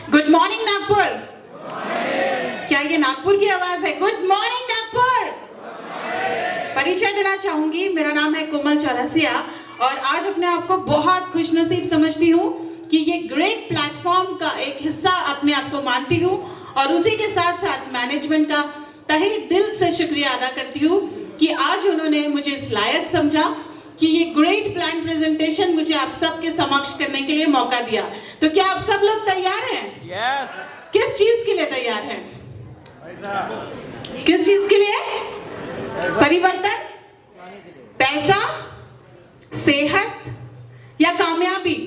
Good morning Nagpur. क्या ये नागपुर की आवाज है? Good morning Nagpur. परिचय देना चाहूंगी, मेरा नाम है कोमल चौरसिया और आज अपने आप को बहुत खुशनसीब समझती हूँ कि ये ग्रेट प्लेटफॉर्म का एक हिस्सा अपने आप को मानती हूँ और उसी के साथ साथ मैनेजमेंट का तहे दिल से शुक्रिया अदा करती हूँ कि आज उन्होंने मुझे इस लायक समझा कि ये ग्रेट प्लान प्रेजेंटेशन मुझे आप सबके समक्ष करने के लिए मौका दिया। तो क्या आप सब लोग तैयार हैं? यस। किस चीज के लिए तैयार हैं? किस चीज के लिए? परिवर्तन, पैसा, सेहत या कामयाबी?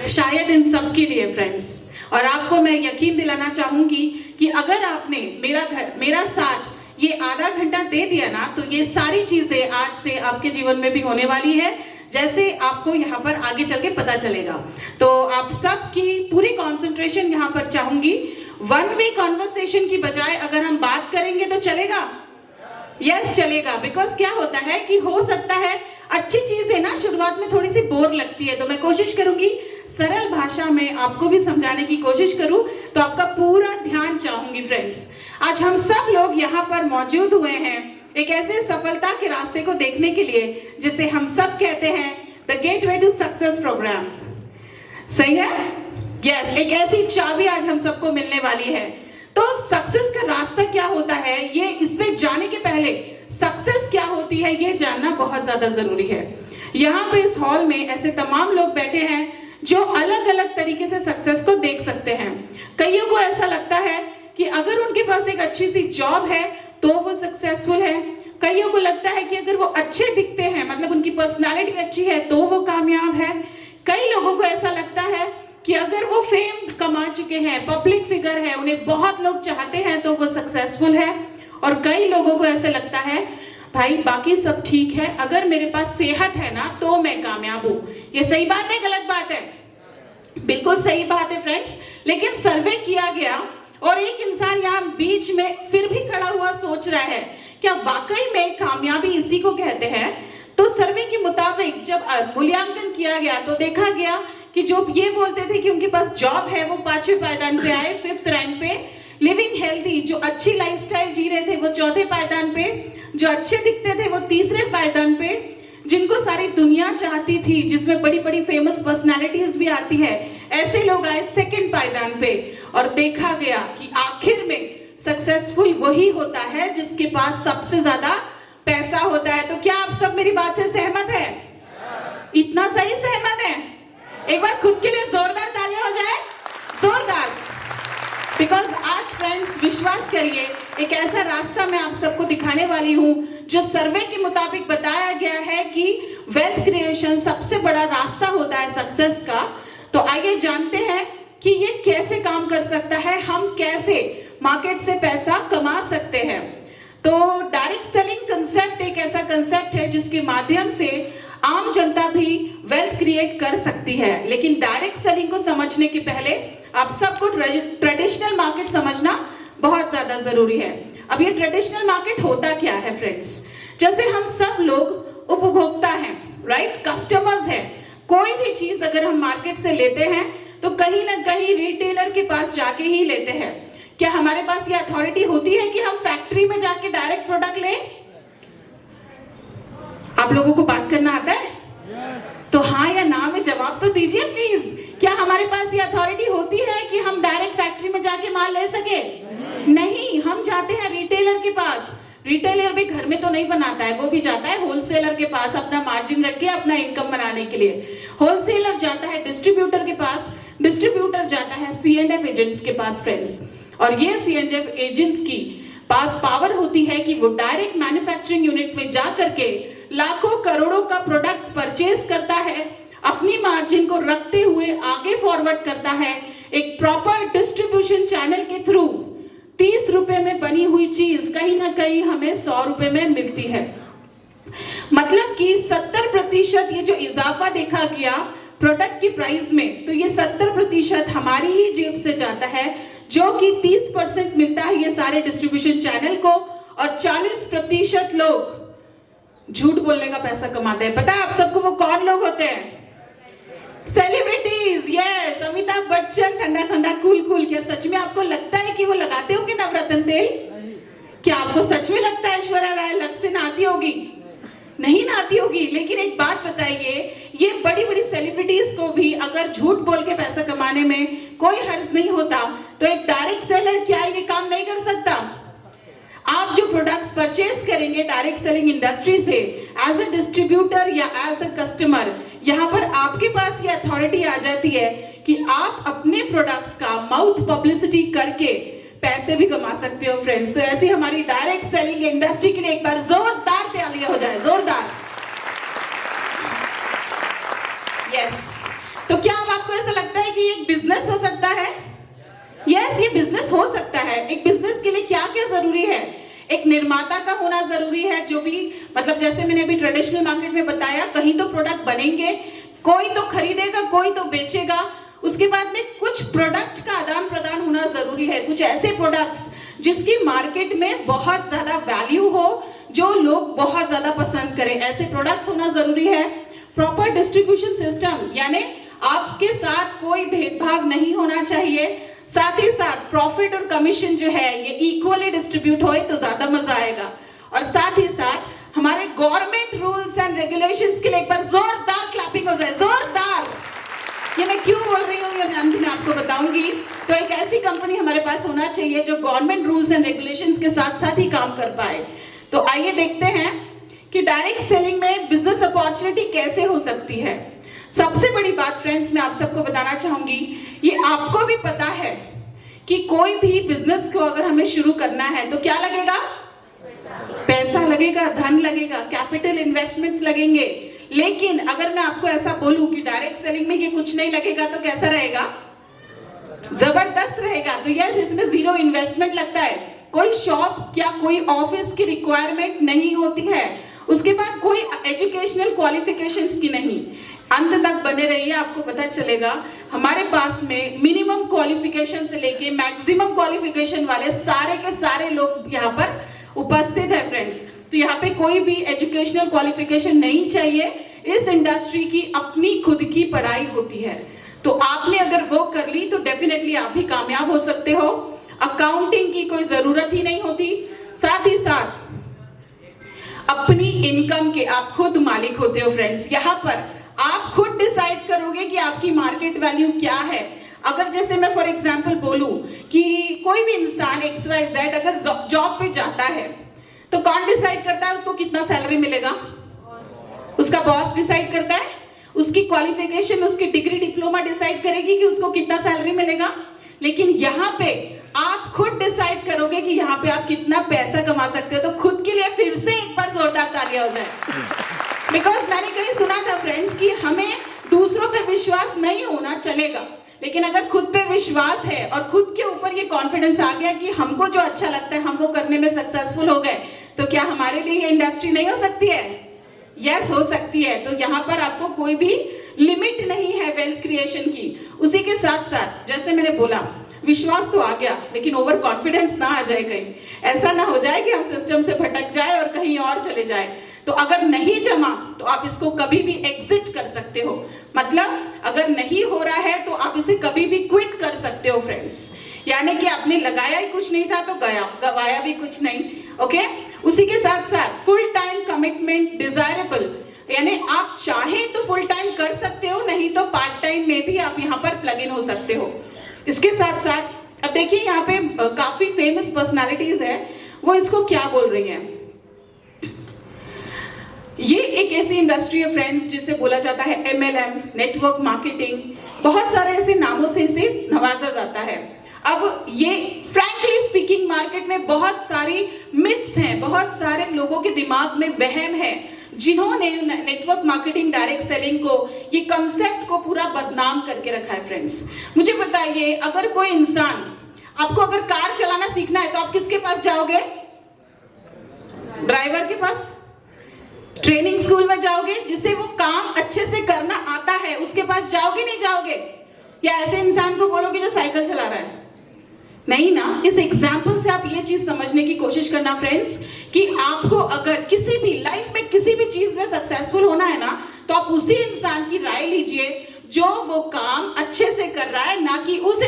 शायद इन सब के लिए फ्रेंड्स। और आपको मैं यकीन दिलाना चाहूंगी कि अगर आपने मेरा साथ ये आधा घंटा दे दिया ना, तो ये सारी चीजें आज से आपके जीवन में भी होने वाली है, जैसे आपको यहाँ पर आगे चल के पता चलेगा। तो आप सब की पूरी कंसंट्रेशन यहाँ पर चाहूंगी। वन वे कॉन्वर्सेशन की बजाय अगर हम बात करेंगे तो चलेगा? यस चलेगा। बिकॉज क्या होता है कि हो सकता है अच्छी चीजें ना शुरुआत में थोड़ी सी बोर लगती है, तो मैं कोशिश करूंगी सरल भाषा में आपको भी समझाने की कोशिश करूं, तो आपका पूरा ध्यान चाहूंगी फ्रेंड्स। आज हम सब लोग यहाँ पर मौजूद हुए हैं एक ऐसे सफलता के रास्ते को देखने के लिए जिसे हम सब कहते हैं the gateway to success program. सही है? यस, एक ऐसी चाबी आज हम सबको मिलने वाली है। तो सक्सेस का रास्ता क्या होता है, ये इसमें जाने के पहले सक्सेस क्या होती है ये जानना बहुत ज्यादा जरूरी है। यहाँ पे इस हॉल में ऐसे तमाम लोग बैठे हैं जो अलग अलग तरीके से सक्सेस को देख सकते हैं। कईयों को ऐसा लगता है कि अगर उनके पास एक अच्छी सी जॉब है तो वो सक्सेसफुल है। कईयों को लगता है कि अगर वो अच्छे दिखते हैं, मतलब उनकी पर्सनालिटी अच्छी है, तो वो कामयाब है। कई लोगों को ऐसा लगता है कि अगर वो फेम कमा चुके हैं, पब्लिक फिगर है, उन्हें बहुत लोग चाहते हैं, तो वो सक्सेसफुल है। और कई लोगों को ऐसा लगता है भाई बाकी सब ठीक है, अगर मेरे पास सेहत है ना तो मैं कामयाब हूं। ये सही बात है, गलत बात है? बिल्कुल सही बात है फ्रेंड्स। लेकिन सर्वे किया गया और एक इंसान यहाँ बीच में फिर भी खड़ा हुआ सोच रहा है क्या वाकई में कामयाबी इसी को कहते हैं? तो सर्वे के मुताबिक जब मूल्यांकन किया गया तो देखा गया कि जो ये बोलते थे कि उनके पास जॉब है वो 5वें पायदान पे आए, 5th रैंक पे। लिविंग हेल्दी, जो अच्छी लाइफस्टाइल जी रहे थे वो 4थे पायदान पे। जो अच्छे दिखते थे वो 3रे पायदान पे। जिनको सारी दुनिया चाहती थी, जिसमें बड़ी बड़ी फेमस पर्सनालिटीज भी आती है, ऐसे लोग आए 2nd पायदान पे। और देखा गया कि आखिर में सक्सेसफुल वही होता है जिसके पास सबसे ज्यादा पैसा होता है। तो क्या आप सब मेरी बात से सहमत है? इतना सही सहमत है? एक बार खुद के लिए जोरदार तालियां हो जाए, जोरदार। बिकॉज आज फ्रेंड्स विश्वास करिए एक ऐसा रास्ता मैं आप सबको दिखाने वाली हूं जो सर्वे के मुताबिक बताया गया है कि वेल्थ क्रिएशन सबसे बड़ा रास्ता होता है सक्सेस का। तो आइए जानते हैं कि ये कैसे काम कर सकता है, हम कैसे मार्केट से पैसा कमा सकते हैं। तो डायरेक्ट सेलिंग कंसेप्ट एक ऐसा कंसेप्ट है जिसके माध्यम से आम जनता भी वेल्थ क्रिएट कर सकती है। लेकिन डायरेक्ट सेलिंग को समझने के पहले आप सबको ट्रेडिशनल मार्केट समझना बहुत ज्यादा जरूरी है। अब ये ट्रेडिशनल मार्केट होता क्या है फ्रेंड्स? जैसे हम सब लोग उपभोक्ता हैं, राइट, कस्टमर्स हैं। कोई भी चीज अगर हम मार्केट से लेते हैं तो कहीं ना कहीं रिटेलर के पास जाके ही लेते हैं। क्या हमारे पास ये अथॉरिटी होती है कि हम फैक्ट्री में जाके डायरेक्ट प्रोडक्ट लें? आप लोगों को बात करना आता है? तो हाँ या ना में जवाब तो दीजिए प्लीज। क्या हमारे पास ये अथॉरिटी होती है कि हम डायरेक्ट फैक्ट्री में जाके माल ले सके? नहीं, हम जाते हैं रिटेलर के पास। रिटेलर भी घर में तो नहीं बनाता है, वो भी जाता है होलसेलर के पास अपना मार्जिन रख के अपना इनकम बनाने के लिए। होलसेलर जाता है डिस्ट्रीब्यूटर के पास, डिस्ट्रीब्यूटर जाता है C&F एजेंट्स के पास फ्रेंड्स। और ये C&F एजेंट्स की पास पावर होती है कि वो डायरेक्ट मैन्युफैक्चरिंग यूनिट में जा करके लाखों करोड़ों का प्रोडक्ट परचेज करता है, अपनी मार्जिन को रखते हुए आगे फॉरवर्ड करता है एक प्रॉपर डिस्ट्रीब्यूशन चैनल के थ्रू। 30 रुपए में बनी हुई चीज कहीं ना कहीं हमें 100 रुपए में मिलती है। मतलब कि 70% ये जो इजाफा देखा गया प्रोडक्ट की प्राइस में, तो ये 70% हमारी ही जेब से जाता है, जो कि 30% मिलता है ये सारे डिस्ट्रीब्यूशन चैनल को, और 40% लोग झूठ बोलने का पैसा कमाते हैं। पता है आप सबको वो कौन लोग होते हैं? सेलिब्रिटीज। यस, ठंडा ठंडा कूल कूल, क्या सच में आपको लगता है कि वो लगाते होंगे नवरत्न तेल? क्या आपको सच में लगता है ऐश्वर्या राय लग से नहाती होगी? नहीं नहाती होगी। लेकिन एक बात बताइए, ये बड़ी बड़ी सेलिब्रिटीज को भी अगर झूठ बोल के पैसा कमाने में कोई हर्ज नहीं होता, तो एक डायरेक्ट सेलर क्या ये काम नहीं कर सकता? आप जो प्रोडक्ट्स परचेज करेंगे डायरेक्ट सेलिंग इंडस्ट्री से एज अ डिस्ट्रीब्यूटर या एज अ कस्टमर, यहाँ पर आपके पास ये अथॉरिटी आ जाती है कि आप अपने प्रोडक्ट्स का माउथ पब्लिसिटी करके पैसे भी कमा सकते हो फ्रेंड्स। तो ऐसी हमारी डायरेक्ट सेलिंग इंडस्ट्री के लिए एक बार जोरदार तालियां हो जाए, जोरदार। यस, तो क्या अब आपको ऐसा लगता है कि एक बिजनेस हो सकता है? यस, ये बिजनेस हो सकता है। एक बिजनेस के लिए क्या क्या जरूरी है? एक निर्माता का होना जरूरी है, जो भी मतलब जैसे मैंने अभी ट्रेडिशनल मार्केट में बताया, कहीं तो प्रोडक्ट बनेंगे, कोई तो खरीदेगा, कोई तो बेचेगा। उसके बाद में कुछ प्रोडक्ट का आदान प्रदान होना जरूरी है, कुछ ऐसे प्रोडक्ट्स जिसकी मार्केट में बहुत ज्यादा वैल्यू हो, जो लोग बहुत ज्यादा पसंद करें, ऐसे प्रोडक्ट्स होना जरूरी है। प्रॉपर डिस्ट्रीब्यूशन सिस्टम, यानी आपके साथ कोई भेदभाव नहीं होना चाहिए। साथ ही साथ प्रॉफिट और कमीशन जो है ये इक्वली डिस्ट्रीब्यूट होए तो ज्यादा मजा आएगा। और साथ ही साथ हमारे गवर्नमेंट रूल्स एंड रेगुलेशंस के लिए एक बार जोरदार क्लैपिंग हो जाए, जोरदार। ये मैं क्यों बोल रही हूँ ये अंत में आपको बताऊंगी। तो एक ऐसी कंपनी हमारे पास होना चाहिए जो गवर्नमेंट रूल्स एंड रेगुलेशंस के साथ साथ ही काम कर पाए। तो आइए देखते हैं कि डायरेक्ट सेलिंग में बिजनेस अपॉर्चुनिटी कैसे हो सकती है। सबसे बड़ी बात फ्रेंड्स मैं आप सबको बताना चाहूंगी, ये आपको भी पता है कि कोई भी बिजनेस को अगर हमें शुरू करना है तो क्या लगेगा? पैसा लगेगा, धन लगेगा, कैपिटल इन्वेस्टमेंट्स लगेंगे। लेकिन अगर मैं आपको ऐसा बोलूं कि डायरेक्ट सेलिंग में ये कुछ नहीं लगेगा तो कैसा रहेगा? जबरदस्त रहेगा। तो यस, इसमें जीरो इन्वेस्टमेंट लगता है, कोई शॉप या कोई ऑफिस की रिक्वायरमेंट नहीं होती है, उसके बाद कोई एजुकेशनल क्वालिफिकेशंस की नहीं। अंत तक बने रहिए, आपको पता चलेगा हमारे पास में मिनिमम क्वालिफिकेशन से लेके मैक्सिमम क्वालिफिकेशन वाले सारे के सारे लोग यहाँ पर उपस्थित है फ्रेंड्स। तो यहाँ पे कोई भी एजुकेशनल क्वालिफिकेशन नहीं चाहिए, इस इंडस्ट्री की अपनी खुद की पढ़ाई होती है। तो आपने अगर वो कर ली तो डेफिनेटली आप भी कामयाब हो सकते हो। अकाउंटिंग की कोई जरूरत ही नहीं होती। साथ ही साथ अपनी इनकम के आप खुद मालिक होते हो फ्रेंड्स। यहाँ पर आप खुद डिसाइड करोगे कि आपकी मार्केट वैल्यू क्या है। अगर जैसे मैं फॉर एग्जांपल बोलूं कि कोई भी इंसान XYZ अगर जॉब पे जाता है तो कौन डिसाइड करता है उसको कितना सैलरी मिलेगा? उसका बॉस डिसाइड करता है। उसकी क्वालिफिकेशन, उसकी डिग्री डिप्लोमा डिसाइड करेगी कि उसको कितना सैलरी मिलेगा। लेकिन यहाँ पे आप खुद डिसाइड करोगे कि यहाँ पे आप कितना पैसा कमा सकते हो। तो खुद के लिए फिर से एक बार जोरदार तालियां हो जाए। बिकॉज मैंने कहीं सुना था फ्रेंड्स कि हमें दूसरों पे विश्वास नहीं होना चलेगा, लेकिन अगर खुद पे विश्वास है और खुद के ऊपर ये कॉन्फिडेंस आ गया कि हमको जो अच्छा लगता है हम वो करने में सक्सेसफुल हो गए, तो क्या हमारे लिए ये इंडस्ट्री नहीं हो सकती है? यस, हो सकती है। तो यहाँ पर आपको कोई भी लिमिट नहीं है वेल्थ क्रिएशन की। उसी के साथ साथ जैसे मैंने बोला, विश्वास तो आ गया लेकिन ओवर कॉन्फिडेंस ना आ जाए, कहीं ऐसा ना हो जाए कि हम सिस्टम से भटक जाए और कहीं और चले जाए। तो अगर नहीं जमा तो आप इसको कभी भी एग्जिट कर सकते हो। मतलब अगर नहीं हो रहा है तो आप इसे कभी भी क्विट कर सकते हो फ्रेंड्स। यानी कि आपने लगाया ही कुछ नहीं था तो गवाया भी कुछ नहीं। ओके, उसी के साथ साथ फुल टाइम कमिटमेंट डिजायरेबल, यानी आप चाहे तो फुल टाइम कर सकते हो, नहीं तो पार्ट टाइम में भी आप यहाँ पर प्लग इन हो सकते हो। इसके साथ साथ अब देखिए यहाँ पे काफी फेमस पर्सनालिटीज है, वो इसको क्या बोल रही हैं। ये एक ऐसी इंडस्ट्री है फ्रेंड्स जिसे बोला जाता है MLM, नेटवर्क मार्केटिंग, बहुत सारे ऐसे नामों से इसे नवाजा जाता है। अब ये फ्रैंकली स्पीकिंग मार्केट में बहुत सारी मिथ्स हैं, बहुत सारे लोगों के दिमाग में वहम है, जिन्होंने नेटवर्क मार्केटिंग, डायरेक्ट सेलिंग को, ये कंसेप्ट को पूरा बदनाम करके रखा है फ्रेंड्स। मुझे बताइए, अगर कोई इंसान, आपको अगर कार चलाना सीखना है तो आप किसके पास जाओगे? ड्राइवर के पास। ट्रेनिंग स्कूल में जाओगे, जिसे वो काम अच्छे से करना आता है उसके पास जाओगे, नहीं जाओगे? या ऐसे इंसान को बोलोगे जो साइकिल चला रहा है? नहीं ना। इस एग्जाम्पल से आप ये चीज समझने की कोशिश करना फ्रेंड्स कि आपको अगर किसी भी लाइफ में किसी भी चीज में सक्सेसफुल होना है ना, तो आप उसी इंसान की राय लीजिए जो वो काम अच्छे से कर रहा है, ना कि उस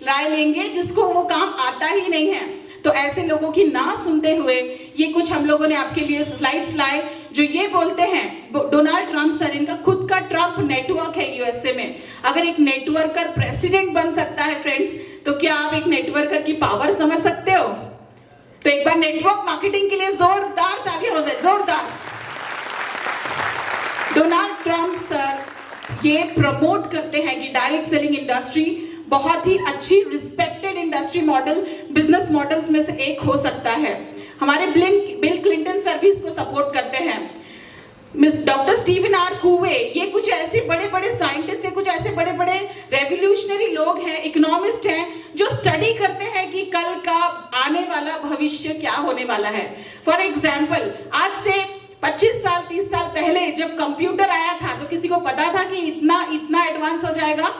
राय लेंगे जिसको वो काम आता ही नहीं है। तो ऐसे लोगों की ना सुनते हुए ये कुछ हम लोगों ने आपके लिए स्लाइड्स लाए जो ये बोलते हैं, डोनाल्ड ट्रंप सर, इनका खुद का ट्रंप नेटवर्क है यूएसए में। अगर एक नेटवर्कर प्रेसिडेंट बन सकता है फ्रेंड्स, तो क्या आप एक नेटवर्कर की पावर समझ सकते हो? तो एक बार नेटवर्क मार्केटिंग के लिए जोरदार ताली हो जाए, जोरदार। डोनाल्ड ट्रंप सर ये प्रमोट करते हैं कि डायरेक्ट सेलिंग इंडस्ट्री बहुत ही अच्छी respected industry model, business models में से एक हो सकता है। हमारे बिल क्लिंटन सर भी इसको सपोर्ट करते हैं। डॉक्टर स्टीवन आर कूवे, ये कुछ ऐसे बड़े बड़े साइंटिस्ट हैं, कुछ ऐसे बड़े बड़े रेवोल्यूशनरी लोग हैं, इकोनॉमिस्ट हैं, जो स्टडी करते हैं कि कल का आने वाला भविष्य क्या होने वाला है। फॉर एग्जाम्पल, आज से 25 साल 30 साल पहले जब कंप्यूटर आया था तो किसी को पता था कि इतना एडवांस हो जाएगा?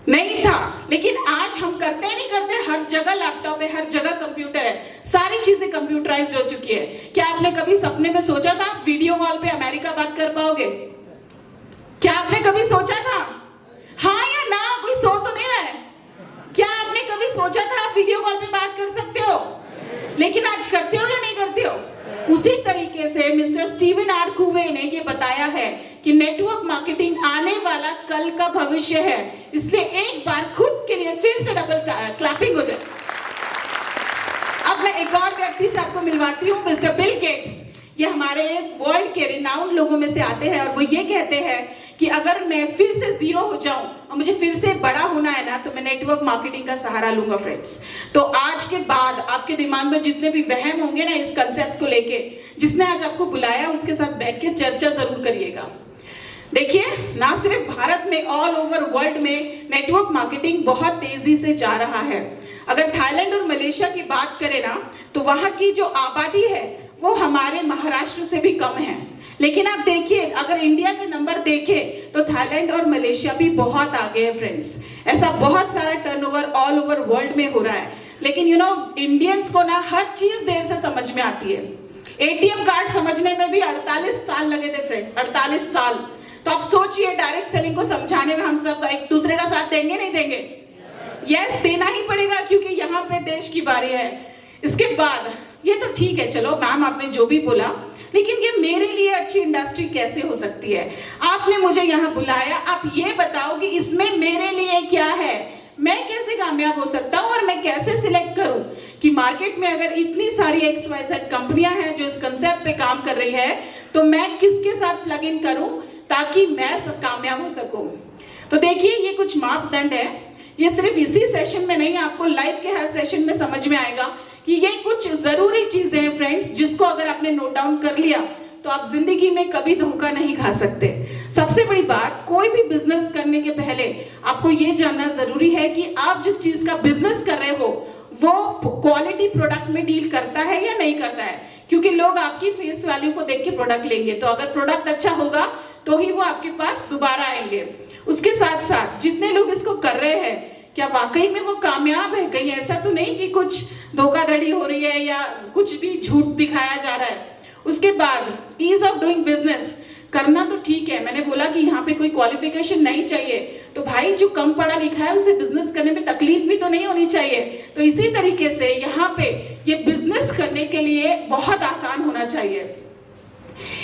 नहीं था। लेकिन आज हम करते नहीं करते, हर जगह लैपटॉप है, हर जगह कंप्यूटर है, सारी चीजें कंप्यूटराइज्ड हो चुकी है। क्या आपने कभी सपने में सोचा था वीडियो कॉल पे अमेरिका बात कर पाओगे? क्या आपने कभी सोचा था? हाँ या ना? कोई सो तो नहीं रहा है। क्या आपने कभी सोचा था आप वीडियो कॉल पे बात कर सकते हो? लेकिन आज करते हो या नहीं करते हो? उसी तरीके से मिस्टर स्टीवन आर कूवे ने ये बताया है कि नेटवर्क मार्केटिंग आने वाला कल का भविष्य है। इसलिए एक बार खुद के लिए फिर से डबल क्लैपिंग हो जाए। अब मैं एक और व्यक्ति से आपको मिलवाती हूँ, मिस्टर बिल गेट्स। ये हमारे वर्ल्ड के रिनाउंड लोगों में से आते हैं और वो ये कहते हैं कि अगर मैं फिर से जीरो हो जाऊं और मुझे फिर से बड़ा होना है ना, तो मैं नेटवर्क मार्केटिंग का सहारा लूंगा फ्रेंड्स। तो आज के बाद आपके दिमाग में जितने भी वहम होंगे ना इस कंसेप्ट को लेके, जिसने आज आपको बुलाया उसके साथ बैठ के चर्चा जरूर करिएगा। देखिए, ना सिर्फ भारत में, ऑल ओवर वर्ल्ड में नेटवर्क मार्केटिंग बहुत तेजी से जा रहा है। अगर थाईलैंड और मलेशिया की बात करें ना, तो वहां की जो आबादी है वो हमारे महाराष्ट्र से भी कम है। लेकिन आप देखिए, अगर इंडिया के नंबर देखें तो थाईलैंड और मलेशिया भी बहुत आगे है फ्रेंड्स। ऐसा बहुत सारा टर्नओवर ऑल ओवर वर्ल्ड में हो रहा है। लेकिन इंडियंस को ना हर चीज देर से समझ में आती है। एटीएम कार्ड समझने में भी 48 साल लगे थे फ्रेंड्स, 48 साल। तो आप सोचिए, डायरेक्ट सेलिंग को समझाने में हम सब एक दूसरे का साथ देंगे नहीं देंगे? यस, देना ही पड़ेगा, क्योंकि यहाँ पे देश की बारी है। इसके बाद ये तो ठीक है, चलो मैम आपने जो भी बोला, लेकिन ये मेरे लिए अच्छी इंडस्ट्री कैसे हो सकती है? आपने मुझे यहाँ बुलाया, आप ये बताओ कि इसमें मेरे लिए क्या है, मैं कैसे कामयाब हो सकता हूँ और मैं कैसे सिलेक्ट करूं कि मार्केट में अगर इतनी सारी XYZ कंपनियां हैं जो इस कंसेप्ट पे काम कर रही है, तो मैं किसके साथ प्लग इन करूं ताकि मैं सब कामयाब हो सकूं। तो देखिए, ये कुछ मापदंड है। ये सिर्फ इसी सेशन में नहीं, आपको लाइफ के हर सेशन में समझ में आएगा कि ये कुछ जरूरी चीजें हैं फ्रेंड्स, जिसको अगर आपने नोट डाउन कर लिया तो आप जिंदगी में कभी धोखा नहीं खा सकते। सबसे बड़ी बात, कोई भी बिजनेस करने के पहले आपको ये जानना जरूरी है कि आप जिस चीज का बिजनेस कर रहे हो वो क्वालिटी प्रोडक्ट में डील करता है या नहीं करता है। क्योंकि लोग आपकी फेस वैल्यू को देख के प्रोडक्ट लेंगे, तो अगर प्रोडक्ट अच्छा होगा तो ही वो आपके पास दोबारा आएंगे। उसके साथ साथ जितने लोग इसको कर रहे हैं, क्या वाकई में वो कामयाब है? कहीं ऐसा तो नहीं कि कुछ धोखाधड़ी हो रही है या कुछ भी झूठ दिखाया जा रहा है। उसके बाद ईज ऑफ डूइंग बिजनेस करना तो ठीक है, मैंने बोला कि यहाँ पे कोई क्वालिफिकेशन नहीं चाहिए, तो भाई जो कम पढ़ा लिखा है उसे बिजनेस करने में तकलीफ भी तो नहीं होनी चाहिए। तो इसी तरीके से यहाँ पे ये बिजनेस करने के लिए बहुत आसान होना चाहिए।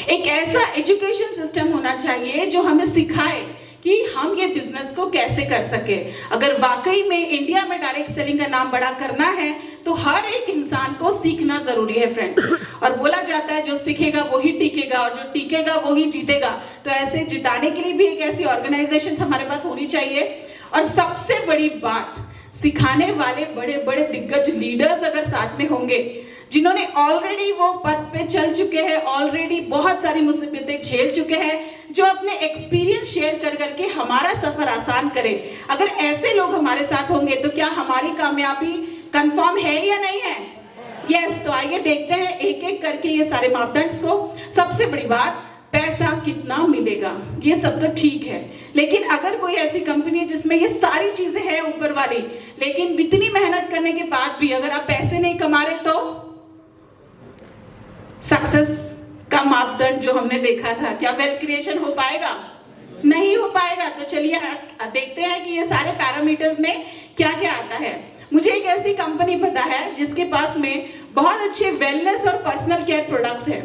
एक ऐसा एजुकेशन सिस्टम होना चाहिए जो हमें सिखाए कि हम ये बिजनेस को कैसे कर सके। अगर वाकई में इंडिया में डायरेक्ट सेलिंग का नाम बड़ा करना है तो हर एक इंसान को सीखना जरूरी है फ्रेंड्स। और बोला जाता है जो सीखेगा वही टिकेगा और जो टिकेगा वही जीतेगा। तो ऐसे जिताने के लिए भी एक ऐसी ऑर्गेनाइजेशन हमारे पास होनी चाहिए। और सबसे बड़ी बात, सिखाने वाले बड़े बड़े दिग्गज लीडर्स अगर साथ में होंगे, जिन्होंने ऑलरेडी वो पद पे चल चुके हैं, ऑलरेडी बहुत सारी मुसीबतें झेल चुके हैं, जो अपने एक्सपीरियंस शेयर कर करके हमारा सफर आसान करें। अगर ऐसे लोग हमारे साथ होंगे तो क्या हमारी कामयाबी कंफर्म है या नहीं है? यस। तो आइए देखते हैं एक एक करके ये सारे मापदंड को। सबसे बड़ी बात, पैसा कितना मिलेगा, ये सब तो ठीक है, लेकिन अगर कोई ऐसी कंपनी है जिसमें ये सारी चीजें हैं ऊपर वाली, लेकिन इतनी मेहनत करने के बाद भी अगर आप पैसे नहीं कमा रहे, तो सक्सेस का मापदंड जो हमने देखा था, क्या वेल्थ क्रिएशन हो पाएगा? नहीं हो पाएगा। तो चलिए देखते हैं कि ये सारे पैरामीटर्स में क्या क्या आता है। मुझे एक ऐसी कंपनी पता है जिसके पास में बहुत अच्छे वेलनेस और पर्सनल केयर प्रोडक्ट्स हैं।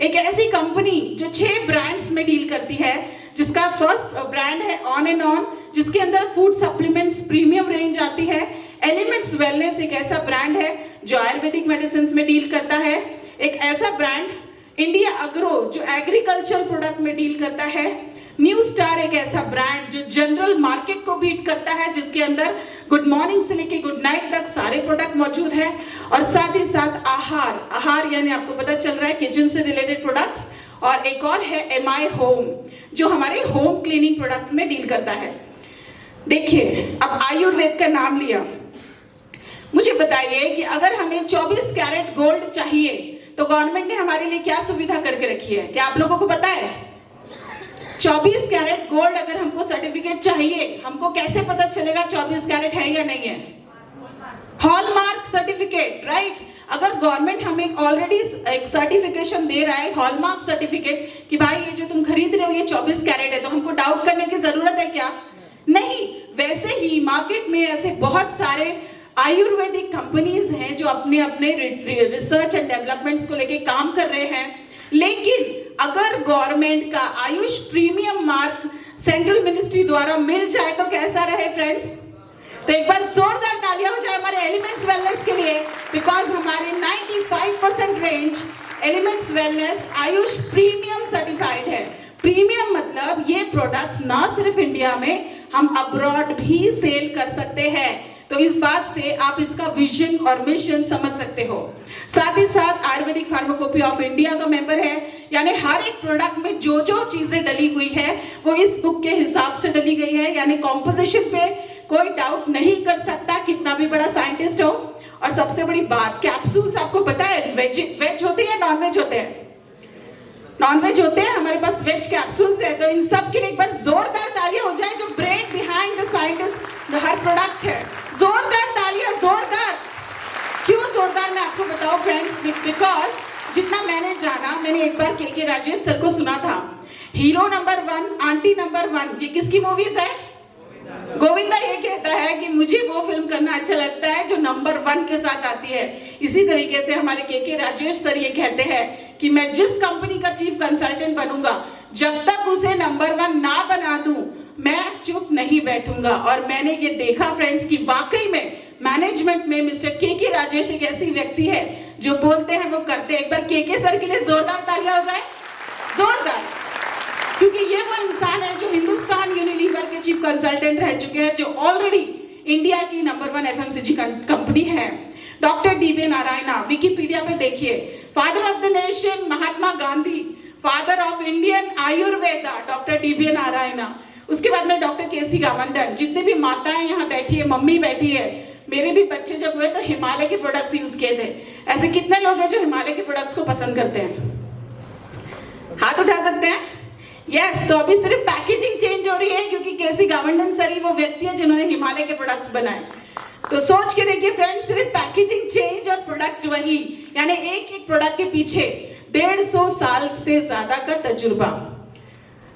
एक ऐसी कंपनी जो 6 ब्रांड्स में डील करती है, जिसका फर्स्ट ब्रांड है ऑन एंड ऑन, जिसके अंदर फूड सप्लीमेंट्स प्रीमियम रेंज आती है। एलिमेंट्स वेलनेस एक ऐसा ब्रांड है जो आयुर्वेदिक मेडिसिन में डील करता है। एक ऐसा ब्रांड इंडिया अग्रो जो एग्रीकल्चर प्रोडक्ट में डील करता है। न्यू स्टार एक ऐसा ब्रांड जो जनरल मार्केट को बीट करता है, जिसके अंदर गुड मॉर्निंग से लेके गुड नाइट तक सारे प्रोडक्ट मौजूद है। और साथ ही साथ आहार यानी आपको पता चल रहा है किचन से रिलेटेड प्रोडक्ट्स। और एक और है एमआई होम जो हमारे होम क्लीनिंग प्रोडक्ट्स में डील करता है। देखिए, अब आयुर्वेद का नाम लिया, मुझे बताइए कि अगर हमें 24 कैरेट गोल्ड चाहिए तो गवर्नमेंट ने हमारे लिए क्या सुविधा करके रखी है, क्या आप लोगों को पता है? 24 कैरेट गोल्ड अगर हमको सर्टिफिकेट चाहिए, हमको कैसे पता चलेगा 24 कैरेट है या नहीं है? Hallmark certificate, right. अगर गवर्नमेंट हमें ऑलरेडी एक सर्टिफिकेशन दे रहा है, हॉलमार्क सर्टिफिकेट, कि भाई ये जो तुम खरीद रहे हो ये 24 कैरेट है, तो हमको डाउट करने की जरूरत है क्या? नहीं। वैसे ही मार्केट में ऐसे बहुत सारे आयुर्वेदिक कंपनीज हैं जो अपने अपने रिसर्च एंड डेवलपमेंट्स को लेके काम कर रहे हैं। लेकिन अगर गवर्नमेंट का Ayush premium mark central ministry द्वारा मिल जाए तो कैसा रहे फ्रेंड्स? तो एक बार जोरदार तालियां हो जाए हमारे एलिमेंट्स वेलनेस के लिए, बिकॉज हमारे 95% range elements wellness Ayush premium certified है। प्रीमियम मतलब ये प्रोडक्ट्स ना सिर्फ इंडिया में, हम अब्रॉड भी सेल कर सकते हैं। तो इस बात से आप इसका विजन और मिशन समझ सकते हो। साथ ही साथ आयुर्वेदिक फार्माकोपी ऑफ इंडिया का मेंबर है, यानी हर एक प्रोडक्ट में जो जो चीजें डली हुई है वो इस बुक के हिसाब से डली गई है, यानी कॉम्पोजिशन पे कोई डाउट नहीं कर सकता कितना भी बड़ा साइंटिस्ट हो। और सबसे बड़ी बात, कैप्सूल्स आपको पता है वेज होते हैं नॉन वेज होते हैं? नॉन वेज होते हैं, हमारे पास वेज कैप्सूल्स है। तो इन सब के लिए एक बार जोरदार तालियां हो जाए जो brain behind the scientist her product है। जोरदार तालियां, जोरदार। क्यों जोरदार मैं आपको बताऊं फ्रेंड्स, बिकॉज जितना मैंने जाना, मैंने एक बार के राजेश सर को सुना था, हीरो नंबर 1 आंटी नंबर 1, ये किसकी मूवीज है? गोविंदा ये कहता है कि मुझे वो फिल्म करना अच्छा लगता है जो नंबर 1 के साथ आती है। इसी तरीके से हमारे के राजेश सर ये कहते हैं कि मैं जिस कंपनी का चीफ कंसल्टेंट बनूंगा, जब तक उसे नंबर 1 ना बना दूं, मैं चुप नहीं बैठूंगा। और मैंने ये देखा फ्रेंड्स कि वाकई में मैनेजमेंट में मिस्टर के राजेश एक ऐसी व्यक्ति है जो बोलते हैं वो करते हैं। एक बार के सर के लिए जोरदार तालियां हो जाए, जोरदार, क्योंकि ये वो इंसान है जो हिंदुस्तान यूनिलीवर के चीफ कंसल्टेंट रह चुके हैं, जो ऑलरेडी इंडिया की नंबर 1 एफएमसीजी कंपनी है। डॉक्टर डीबी नारायणा, विकिपीडिया पे देखिए, father of the nation Mahatma Gandhi, father of Indian Ayurveda doctor dB Narayana. उसके बाद में डॉक्टर केसी गावंडन। जितने भी माताएं यहाँ बैठी है, मम्मी बैठी है, मेरे भी बच्चे जब हुए तो हिमालय के प्रोडक्ट्स यूज किए थे। ऐसे कितने लोग हैं जो हिमालय के प्रोडक्ट्स को पसंद करते हैं? हाथ उठा सकते हैं? यस। तो अभी सिर्फ पैकेजिंग चेंज हो रही है क्योंकि केसी गावंडन सर ही वो व्यक्ति है जिन्होंने हिमालय के प्रोडक्ट्स बनाए। तो सोच के देखिए फ्रेंड्स, सिर्फ पैकेजिंग चेंज और प्रोडक्ट वही, यानी एक एक प्रोडक्ट के पीछे 150 साल से ज्यादा का तजुर्बा।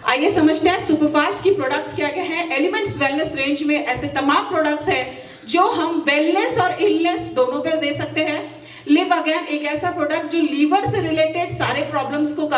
आइए समझते हैं सुपरफास्ट की प्रोडक्ट्स क्या क्या है। एलिमेंट्स वेलनेस रेंज में ऐसे तमाम प्रोडक्ट्स हैं जो हम वेलनेस और इलनेस दोनों पे दे सकते हैं। लिव अगेन एक ऐसा प्रोडक्ट जो लीवर से रिलेटेड सारे प्रॉब्लम्स को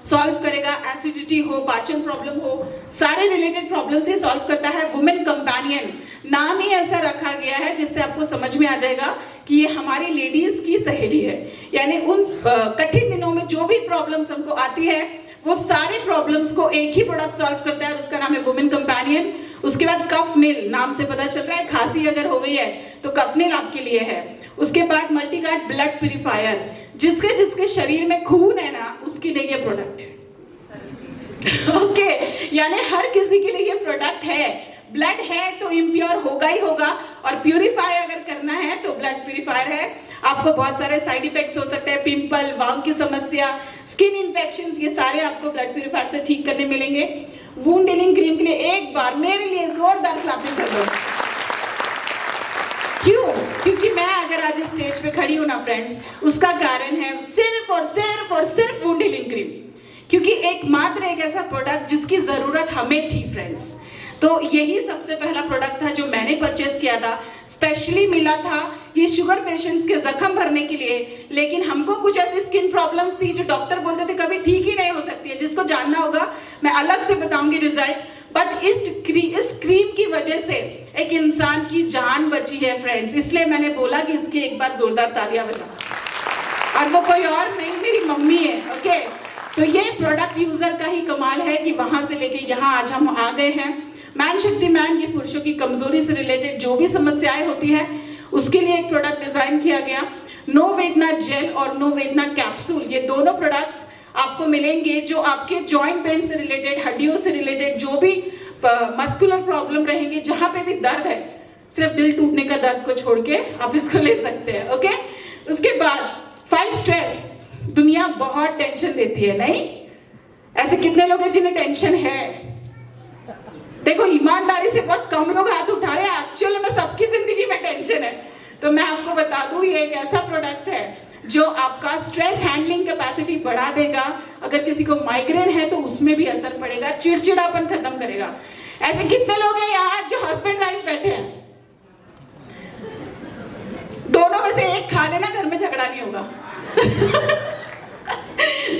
सॉल्व करेगा, एसिडिटी हो, पाचन प्रॉब्लम हो, सारे रिलेटेड प्रॉब्लम से सॉल्व करता है। वुमेन कंपेनियन नाम ही ऐसा रखा गया है जिससे आपको समझ में आ जाएगा कि ये हमारी लेडीज की सहेली है, यानी उन कठिन दिनों में जो भी प्रॉब्लम्स हमको आती है वो सारे प्रॉब्लम्स को एक ही प्रोडक्ट सॉल्व करता है और उसका नाम है वुमेन कंपेनियन। उसके बाद कफनिल, नाम से पता चल रहा है खांसी अगर हो गई है तो कफनिल आपके लिए है। उसके बाद मल्टीगार्ड ब्लड प्यूरिफायर, जिसके जिसके शरीर में खून है ना उसके लिए ये प्रोडक्ट है। ओके, यानी हर किसी के लिए ये प्रोडक्ट है। ब्लड है तो इम्प्योर होगा ही होगा, और प्यूरिफाई अगर करना है तो ब्लड प्यूरिफायर है। आपको बहुत सारे साइड इफेक्ट्स हो सकते हैं, पिंपल, वांग की समस्या, स्किन इन्फेक्शंस, ये सारे आपको ब्लड प्यूरिफायर से ठीक करने मिलेंगे। वुंड हीलिंग क्रीम के लिए एक बार मेरे लिए जोरदार क्लैपिंग कर दो। क्यों? क्योंकि मैं अगर आज स्टेज पे खड़ी हूं ना फ्रेंड्स, उसका कारण है सिर्फ और सिर्फ और सिर्फ वुंड हीलिंग क्रीम, क्योंकि एकमात्र एक ऐसा प्रोडक्ट जिसकी जरूरत हमें थी फ्रेंड्स। तो यही सबसे पहला प्रोडक्ट था जो मैंने परचेज परचेस किया था, स्पेशली मिला था ये शुगर पेशेंट्स के जख्म भरने के लिए। लेकिन हमको कुछ ऐसी स्किन प्रॉब्लम्स थी जो डॉक्टर बोलते थे कभी ठीक ही नहीं हो सकती है, जिसको जानना होगा मैं अलग से बताऊंगी रिजल्ट। बट इस क्रीम की वजह से एक इंसान की जान बची है फ्रेंड्स, इसलिए मैंने बोला कि इसकी एक बार जोरदार तालियां बजाओ। और वो कोई और नहीं, मेरी मम्मी है। ओके, तो ये प्रोडक्ट यूजर का ही कमाल है कि वहां से लेके यहाँ आज हम आ गए हैं। मैन शक्ति मैन, ये पुरुषों की कमजोरी से रिलेटेड जो भी समस्याएं होती है उसके लिए एक प्रोडक्ट डिजाइन किया गया। नो वेदना जेल और नो वेदना कैप्सूल, ये दोनों प्रोडक्ट्स आपको मिलेंगे जो आपके जॉइंट पेन से रिलेटेड, हड्डियों से रिलेटेड जो भी मस्कुलर प्रॉब्लम रहेंगे, जहां पे भी दर्द है, सिर्फ दिल टूटने का दर्द को छोड़ के आप इसको ले सकते हैं। ओके, उसके बाद फाइट स्ट्रेस। दुनिया बहुत टेंशन देती है, नहीं? ऐसे कितने लोग हैं जिन्हें टेंशन है? देखो, ईमानदारी से बहुत कम लोग हाथ उठा रहे हैं, एक्चुअली में सबकी जिंदगी में टेंशन है। तो मैं आपको बता दूं, ये एक ऐसा प्रोडक्ट है जो आपका स्ट्रेस हैंडलिंग कैपेसिटी बढ़ा देगा। अगर किसी को माइग्रेन है तो उसमें भी असर पड़ेगा, चिड़चिड़ापन खत्म करेगा। ऐसे कितने लोग हैं यहाँ जो हस्बैंड वाइफ बैठे हैं? दोनों में से एक खा लेना, घर में झगड़ा नहीं होगा।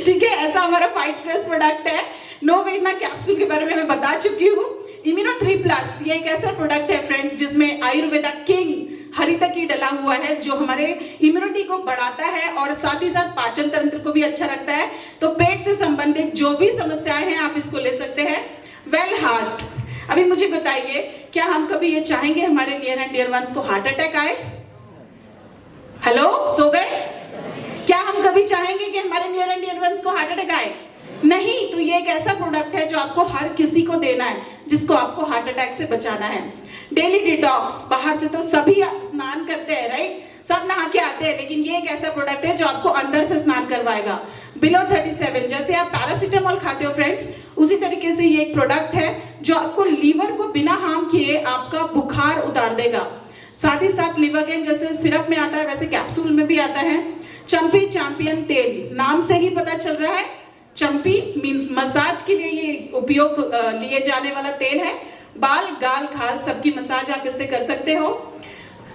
ठीक है, ऐसा हमारा फाइट स्ट्रेस प्रोडक्ट है। नो वेदना कैप्सूल के बारे में मैं बता चुकी हूँ। इम्यूनो 3+, ये एक ऐसा प्रोडक्ट है फ्रेंड्स जिसमें आयुर्वेदा किंग हरितकी डला हुआ है, जो हमारे इम्यूनिटी को बढ़ाता है और साथ ही साथ पाचन तंत्र को भी अच्छा रखता है। तो पेट से संबंधित जो भी समस्याएं हैं आप इसको ले सकते हैं। वेल हार्ट, अभी मुझे बताइए, क्या हम कभी ये चाहेंगे हमारे नियर एंड डियर वंस को हार्ट अटैक आए? हेलो, सो गए? क्या हम कभी चाहेंगे कि हमारे नियर एंड डियर वंस को हार्ट अटैक आए? नहीं। तो ये एक ऐसा प्रोडक्ट है जो आपको हर किसी को देना है जिसको आपको हार्ट अटैक से बचाना है। डेली डिटॉक्स, बाहर से तो सभी स्नान करते हैं, राइट? सब नहा के आते हैं, लेकिन ये एक ऐसा प्रोडक्ट है जो आपको अंदर से स्नान करवाएगा। बिलो 37, जैसे आप पैरासीटामोल खाते हो फ्रेंड्स, उसी तरीके से ये एक प्रोडक्ट है जो आपको लीवर को बिना हार्म किए आपका बुखार उतार देगा। साथ ही साथ लिवरगेन जैसे सिरप में आता है वैसे कैप्सूल में भी आता है। चंपी चैंपियन तेल, नाम से ही पता चल रहा है, चंपी मींस मसाज के लिए ये उपयोग लिए जाने वाला तेल है। बाल, गाल, खाल सबकी मसाज आप इससे कर सकते हो।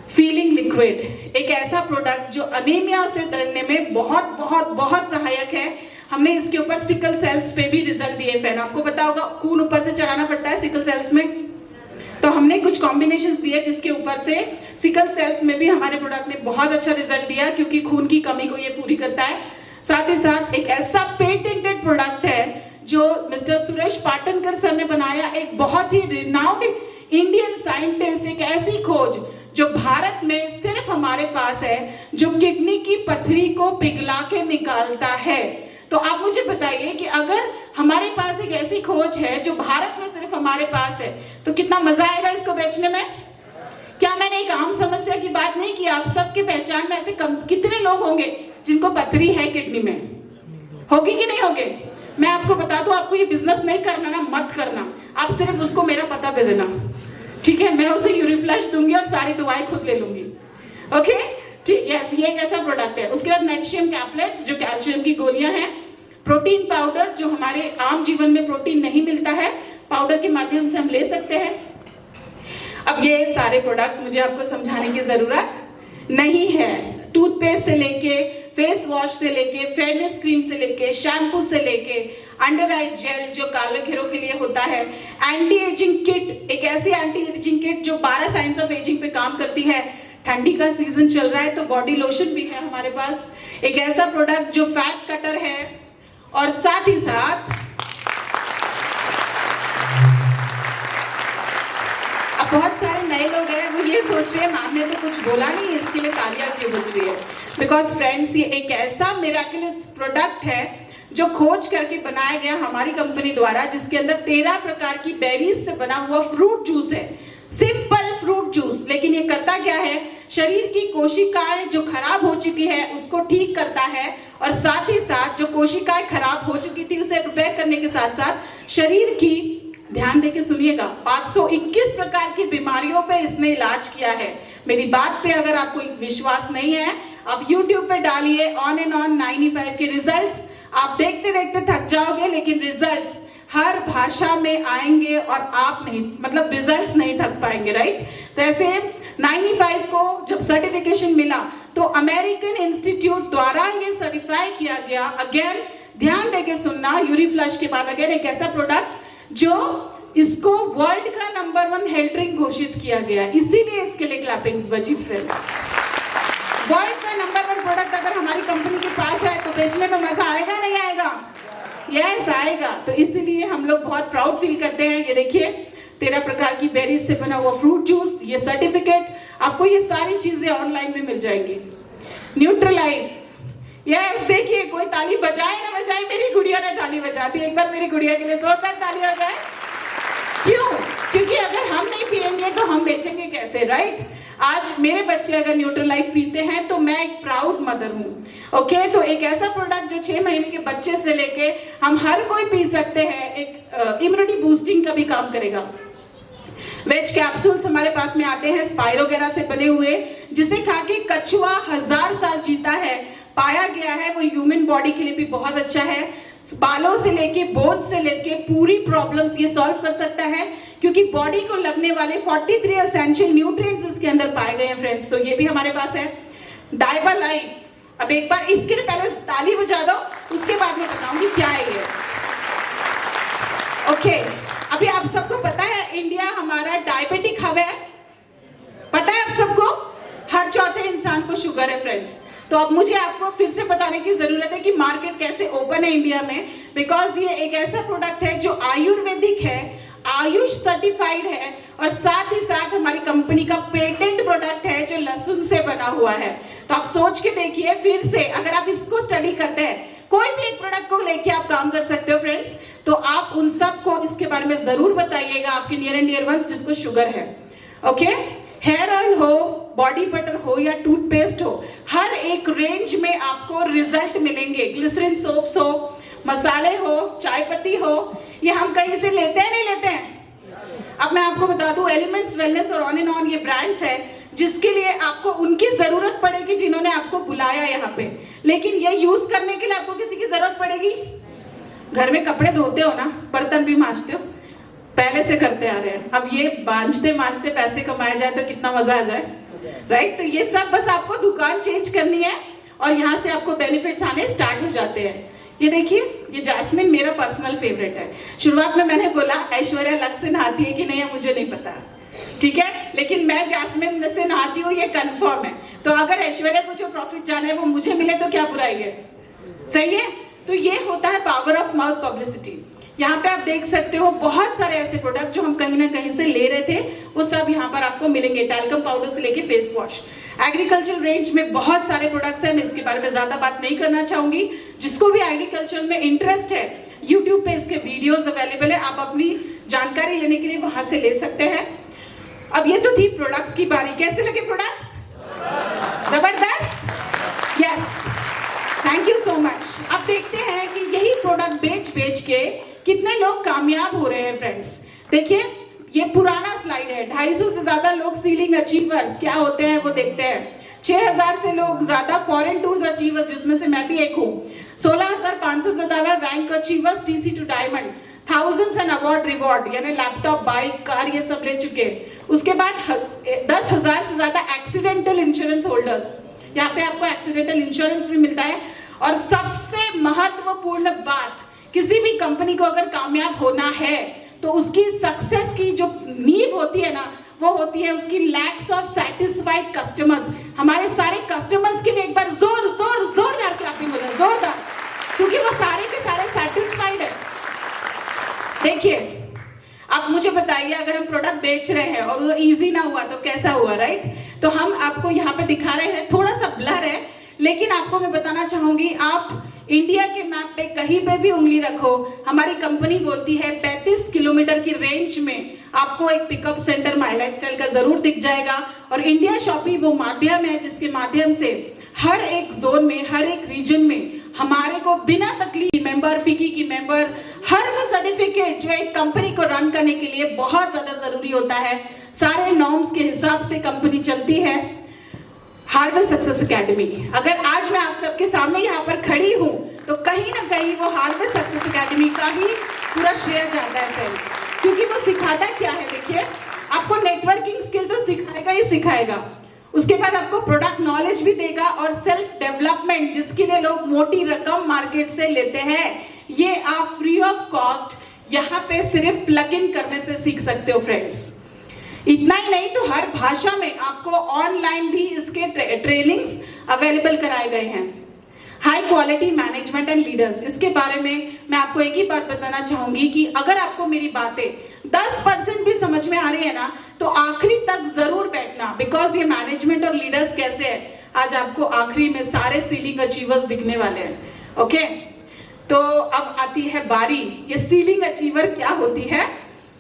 फीलिंग लिक्विड, एक ऐसा प्रोडक्ट जो अनीमिया से लड़ने में बहुत बहुत बहुत सहायक है। हमने इसके ऊपर सिकल सेल्स पे भी रिजल्ट दिए। फैन आपको पता होगा खून ऊपर से चढ़ाना पड़ता है सिकल सेल्स में, तो हमने कुछ कॉम्बिनेशंस दिए जिसके ऊपर से सिकल सेल्स में भी हमारे प्रोडक्ट ने बहुत अच्छा रिजल्ट दिया, क्योंकि खून की कमी को ये पूरी करता है। साथ ही साथ एक ऐसा पेटेंटेड प्रोडक्ट है जो मिस्टर सुरेश पाटनकर सर ने बनाया, एक बहुत ही रिनाउंड इंडियन साइंटिस्ट, एक ऐसी खोज जो भारत में सिर्फ हमारे पास है, जो किडनी की पथरी को पिघला के निकालता है। तो आप मुझे बताइए कि अगर हमारे पास एक ऐसी खोज है जो भारत में सिर्फ हमारे पास है, तो कितना मजा आएगा इसको बेचने में। क्या मैंने एक आम समस्या की बात नहीं की? आप सबके पहचान में ऐसे कितने लोग होंगे जिनको पथरी है किडनी में? होगी कि नहीं होगे? मैं आपको बता दूं, आपको ये बिजनेस नहीं करना ना, मत करना। आप सिर्फ उसको मेरा पता दे देना, ठीक है? मैं उसे यूरिफ्लैश दूंगी और सारी दवाई खुद ले लूंगी। ओके, ठीक, यस, ये एक ऐसा प्रोडक्ट है। उसके बाद नेक्शियम कैप्लेट्स, जो कैल्शियम की गोलियां हैं। प्रोटीन पाउडर, जो हमारे आम जीवन में प्रोटीन नहीं मिलता है, पाउडर के माध्यम से हम ले सकते हैं। अब ये सारे प्रोडक्ट्स मुझे आपको समझाने की जरूरत नहीं है। टूथपेस्ट से लेके, फेस वॉश से लेके, फेयरनेस क्रीम से लेके, शैम्पू से लेके, अंडर आई जेल जो काले घेरों के लिए होता है, एंटी एजिंग किट, एक ऐसी एंटी एजिंग किट जो 12 साइंस ऑफ एजिंग पे काम करती है। ठंडी का सीजन चल रहा है तो बॉडी लोशन भी है हमारे पास। एक ऐसा प्रोडक्ट जो फैट कटर है, और साथ ही साथ अब बहुत सारे नए लोग हैं, वो ये सोच रहे हैं मैम ने तो कुछ बोला नहीं, इसके लिए तालियां क्यों बज रही है? बिकॉज फ्रेंड्स, ये एक ऐसा मिराकुलस प्रोडक्ट है जो खोज करके बनाया गया हमारी कंपनी द्वारा, जिसके अंदर 13 प्रकार की बेरीज से बना हुआ फ्रूट जूस है। सिंपल फ्रूट जूस, लेकिन ये करता क्या है? शरीर की कोशिकाएं जो खराब हो चुकी है उसको ठीक करता है, और साथ ही साथ जो कोशिकाएं खराब हो चुकी थी उसे रिपेयर करने के साथ साथ शरीर की, ध्यान देके सुनिएगा, 521 प्रकार की बीमारियों पे इसने इलाज किया है। मेरी बात पे अगर आपको विश्वास नहीं है, आप YouTube पे डालिए ऑन एंड ऑन 95 के रिजल्ट्स, आप देखते देखते थक जाओगे, लेकिन रिजल्ट्स हर भाषा में आएंगे और आप नहीं, मतलब रिजल्ट्स नहीं थक पाएंगे, राइट? तो ऐसे 95 को जब सर्टिफिकेशन मिला तो अमेरिकन इंस्टीट्यूट द्वारा ये सर्टिफाई किया गया। अगेन ध्यान देके सुनना, यूरिफ्लश के बाद अगेन एक ऐसा प्रोडक्ट जो इसको वर्ल्ड का नंबर 1 हेल्थ ड्रिंक घोषित किया गया, इसीलिए इसके लिए क्लैपिंग्स बजी फ्रेंड्स। वर्ल्ड का नंबर 1 प्रोडक्ट अगर हमारी कंपनी के पास है तो बेचने में मजा आएगा नहीं आएगा? यस आएगा। तो इसीलिए हम लोग बहुत प्राउड फील करते हैं। ये देखिए 13 प्रकार की बेरी से बना हुआ फ्रूट जूस, ये सर्टिफिकेट, आपको ये सारी चीजें ऑनलाइन में मिल जाएंगी। न्यूट्रलाइफ, यस देखिए कोई ताली बजाए ना बजाए, मेरी गुड़िया ने ताली बजा दी। एक बार मेरी गुड़िया के लिए जोरदार ताली हो जाए। क्यों? क्योंकि अगर हम नहीं पिएंगे तो हम बेचेंगे कैसे, राइट? आज मेरे बच्चे अगर न्यूट्रलाइफ पीते हैं तो मैं एक प्राउड मदर हूँ। ओके, तो एक ऐसा प्रोडक्ट जो 6 महीने के बच्चे से लेके हम हर कोई पी सकते हैं, एक इम्यूनिटी बूस्टिंग का भी काम करेगा। वेज कैप्सूल्स हमारे पास में आते हैं स्पाइरो वगैरह से बने हुए, जिसे खा के कछुआ 1000 साल जीता है, पाया गया है। वो ह्यूमन बॉडी के लिए भी बहुत अच्छा है। बालों से लेके बोन्स से लेके पूरी प्रॉब्लम्स ये सॉल्व कर सकता है, क्योंकि बॉडी को लगने वाले 43 एसेंशियल न्यूट्रिएंट्स इसके अंदर पाए गए हैं फ्रेंड्स। तो ये भी हमारे पास है। डाइबा लाइफ, अब एक बार इसके लिए पहले ताली बजा दो, उसके बाद मैं बताऊंगी क्या है ये। ओके, अभी आप सबको पता है इंडिया हमारा डायबिटिक हब है, पता है आप सबको? हर चौथे इंसान को शुगर है फ्रेंड्स। तो अब मुझे आपको फिर से बताने की जरूरत है कि मार्केट कैसे ओपन है इंडिया में, बिकॉज ये एक ऐसा प्रोडक्ट है जो आयुर्वेदिक है, आयुष सर्टिफाइड है, और साथ ही साथ हमारी कंपनी का पेटेंट प्रोडक्ट है जो लहसुन से बना हुआ है। तो आप सोच के देखिए फिर से, अगर आप इसको स्टडी करते हैं, कोई भी एक प्रोडक्ट को लेके आप काम कर सकते हो फ्रेंड्स, तो आप उन सब को इसके बारे में जरूर बताइएगा, आपके नियर एंड डियर वंस जिसको शुगर है। ओके, हेयर ऑयल हो, बॉडी बटर हो या टूथपेस्ट हो, हर एक रेंज में आपको रिजल्ट मिलेंगे। ग्लिसरीन सोप्स हो, मसाले हो, चाय पत्ती हो, ये हम कहीं से लेते हैं नहीं लेते हैं? अब मैं आपको बता दूं, एलिमेंट्स वेलनेस और ऑन एंड ऑन ये ब्रांड्स है जिसके लिए आपको उनकी जरूरत पड़ेगी जिन्होंने आपको बुलाया यहाँ पे, लेकिन ये यूज करने के लिए आपको किसी की जरूरत पड़ेगी। घर में कपड़े धोते हो ना, बर्तन भी मांजते हो, पहले से करते आ रहे हैं, अब ये मांजते मांजते पैसे कमाया जाए तो कितना मजा आ जाए, राइट? तो ये सब बस आपको दुकान चेंज करनी है और यहाँ से आपको बेनिफिट्स आने स्टार्ट हो जाते हैं। ये देखिए, ये जैस्मिन मेरा पर्सनल फेवरेट है। शुरुआत में मैंने बोला ऐश्वर्या लक्स से नहाती है कि नहीं है मुझे नहीं पता, ठीक है, लेकिन मैं जैस्मिन से नहाती हूँ, ये कंफर्म है। तो अगर ऐश्वर्या को जो प्रॉफिट जाना है वो मुझे मिले तो क्या बुराई है, सही है? तो ये होता है पावर ऑफ माउथ पब्लिसिटी। यहाँ पे आप देख सकते हो बहुत सारे ऐसे प्रोडक्ट जो हम कहीं ना कहीं से ले रहे थे, वो सब यहाँ पर आपको मिलेंगे, टैल्कम पाउडर से लेके फेस वॉश। एग्रीकल्चर रेंज में बहुत सारे प्रोडक्ट्स हैं, मैं इसके बारे में ज्यादा बात नहीं करना चाहूंगी। जिसको भी एग्रीकल्चर में इंटरेस्ट है, यूट्यूब पे इसके वीडियोस अवेलेबल है, आप अपनी जानकारी लेने के लिए वहां से ले सकते हैं। अब ये तो थी प्रोडक्ट्स की बारी, कैसे लगे प्रोडक्ट्स? जबरदस्त, yes, thank you so much. अब देखते हैं कि यही प्रोडक्ट बेच बेच के कितने लोग कामयाब हो रहे हैं फ्रेंड्स। देखिए, ये पुराना स्लाइड है, 250 से ज्यादा लोग सीलिंग अचीवर्स क्या होते हैं वो देखते हैं। 6000 से लोग ज्यादा फॉरेन टूर्स अचीवर्स, जिसमें से मैं भी एक हूँ। 16500 से ज्यादा rank achievers TC to diamond, thousands and award reward, यानी लैपटॉप, बाइक, कार, ये सब ले चुके। उसके बाद 10,000 से ज्यादा एक्सीडेंटल इंश्योरेंस होल्डर्स, यहाँ पे आपको एक्सीडेंटल इंश्योरेंस भी मिलता है। और सबसे महत्वपूर्ण बात, किसी भी कंपनी को अगर कामयाब होना है तो उसकी सक्सेस की जो नींव होती है ना, वो होती है उसकी लैक्स ऑफ सेटिस्फाइड कस्टमर्स। हमारे सारे कस्टमर्स के लिए एक बार जोरदार क्लैपिंग हो जाए, जोरदार, क्योंकि वो सारे के सारे सेटिस्फाइड है। देखिए, आप मुझे बताइए, अगर हम प्रोडक्ट बेच रहे हैं और वो इजी ना हुआ तो कैसा हुआ, राइट? तो हम आपको यहाँ पे दिखा रहे हैं, थोड़ा सा ब्लर है, लेकिन आपको मैं बताना चाहूंगी, आप इंडिया के मैप पे कहीं पे भी उंगली रखो, हमारी कंपनी बोलती है 35 किलोमीटर की रेंज में आपको एक पिकअप सेंटर माई लाइफस्टाइल का जरूर दिख जाएगा। और इंडिया शॉपिंग वो माध्यम है जिसके माध्यम से हर एक जोन में, हर एक रीजन में हमारे को बिना तकलीफ मेंबर, फिकी की मेंबर, हर वो सर्टिफिकेट जो एक कंपनी को रन करने के लिए बहुत ज्यादा जरूरी होता है। सारे नॉर्म्स के हिसाब से कंपनी चलती है। हार्वेस्ट सक्सेस एकेडमी, अगर आज मैं आप सबके सामने यहाँ पर खड़ी हूँ तो कहीं ना कहीं वो हार्वेस्ट सक्सेस एकेडमी का ही पूरा श्रेय जाता है फ्रेंड्स, क्योंकि वो सिखाता क्या है, देखिए, आपको नेटवर्किंग स्किल तो सिखाता सिखाएगा, उसके बाद आपको प्रोडक्ट नॉलेज भी देगा और सेल्फ डेवलपमेंट जिसके लिए लोग मोटी रकम मार्केट से लेते हैं, ये आप फ्री ऑफ कॉस्ट यहाँ पे सिर्फ प्लग इन करने से सीख सकते हो फ्रेंड्स। इतना ही नहीं तो हर भाषा में आपको ऑनलाइन भी इसके ट्रेनिंग्स अवेलेबल कराए गए हैं। High quality management and leaders, इसके बारे में मैं आपको एक ही बात बताना चाहूंगी कि अगर आपको मेरी बातें 10% भी समझ में आ रही है ना तो आखिरी तक जरूर बैठना, बिकॉज ये मैनेजमेंट और लीडर्स कैसे है आज आपको आखिरी में सारे सीलिंग अचीवर्स दिखने वाले हैं। ओके, तो अब आती है बारी ये सीलिंग अचीवर क्या होती है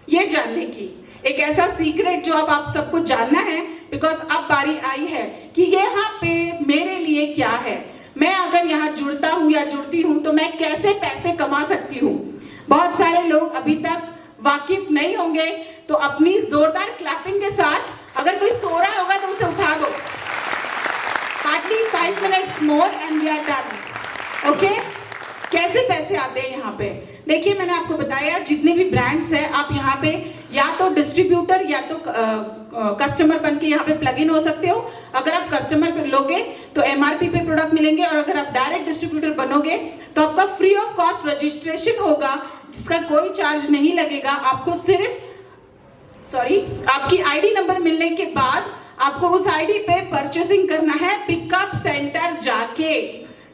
ये जानने की, एक ऐसा सीक्रेट जो अब आप सबको जानना है, बिकॉज अब बारी आई है कि यहाँ पे मेरे लिए क्या है, मैं अगर यहाँ जुड़ता हूँ या जुड़ती हूँ तो मैं कैसे पैसे कमा सकती हूँ। बहुत सारे लोग अभी तक वाकिफ नहीं होंगे, तो अपनी जोरदार क्लैपिंग के साथ अगर कोई सो रहा होगा तो उसे उठा दो। Hardly 5 minutes more and we are done. Okay, कैसे पैसे आते हैं यहाँ पे? देखिए मैंने आपको बताया जितने भी ब्रांड्स हैं आप यहाँ पे या तो डिस्ट्रीब्यूटर या तो कस्टमर बन के यहाँ पे प्लग इन हो सकते हो। अगर आप कस्टमर लोगे तो एमआरपी पे प्रोडक्ट मिलेंगे, और अगर आप डायरेक्ट डिस्ट्रीब्यूटर बनोगे तो आपका फ्री ऑफ कॉस्ट रजिस्ट्रेशन होगा जिसका कोई चार्ज नहीं लगेगा। आपको सिर्फ आपकी आईडी नंबर मिलने के बाद आपको उस आईडी पे परचेसिंग करना है पिकअप सेंटर जाके।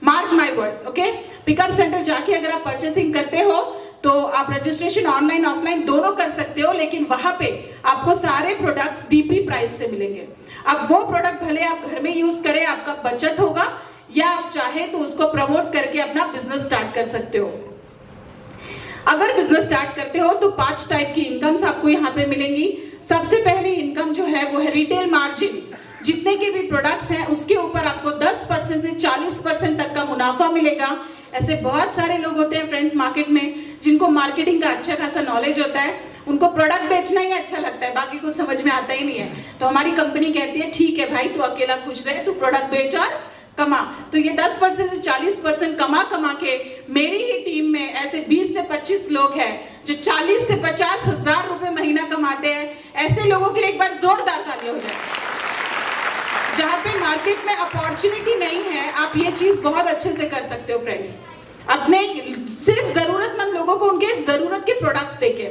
Mark my words, okay, pickup centre जाके अगर आप परचेसिंग करते हो तो आप रजिस्ट्रेशन ऑनलाइन ऑफलाइन दोनों कर सकते हो, लेकिन वहां पे आपको सारे प्रोडक्ट्स डीपी प्राइस से मिलेंगे। अब वो प्रोडक्ट भले आप घर में यूज करें, आपका बचत होगा, या आप चाहे तो उसको प्रमोट करके अपना बिजनेस स्टार्ट कर सकते हो। अगर बिजनेस स्टार्ट करते हो तो 5 टाइप की इनकम्स आपको यहाँ पे मिलेंगी। सबसे पहली इनकम जो है वो है रिटेल मार्जिन। जितने के भी प्रोडक्ट्स हैं उसके ऊपर आपको 10% से 40% तक का मुनाफा मिलेगा। ऐसे बहुत सारे लोग होते हैं फ्रेंड्स मार्केट में जिनको मार्केटिंग का अच्छा खासा नॉलेज होता है, उनको प्रोडक्ट बेचना ही अच्छा लगता है, बाकी कुछ समझ में आता ही नहीं है। तो हमारी कंपनी कहती है ठीक है भाई, तू अकेला खुश रहे, तू प्रोडक्ट बेच और कमा। तो ये 10% से 40% कमा के मेरी ही टीम में ऐसे 20 से 25 लोग हैं जो 40 से 50 हजार रुपए महीना कमाते हैं। ऐसे लोगों के लिए एक बार जोरदार ताली हो जाए। जहाँ पे मार्केट में अपॉर्चुनिटी नहीं है आप ये चीज बहुत अच्छे से कर सकते हो फ्रेंड्स, अपने सिर्फ जरूरतमंद लोगों को उनके जरूरत के प्रोडक्ट्स देके।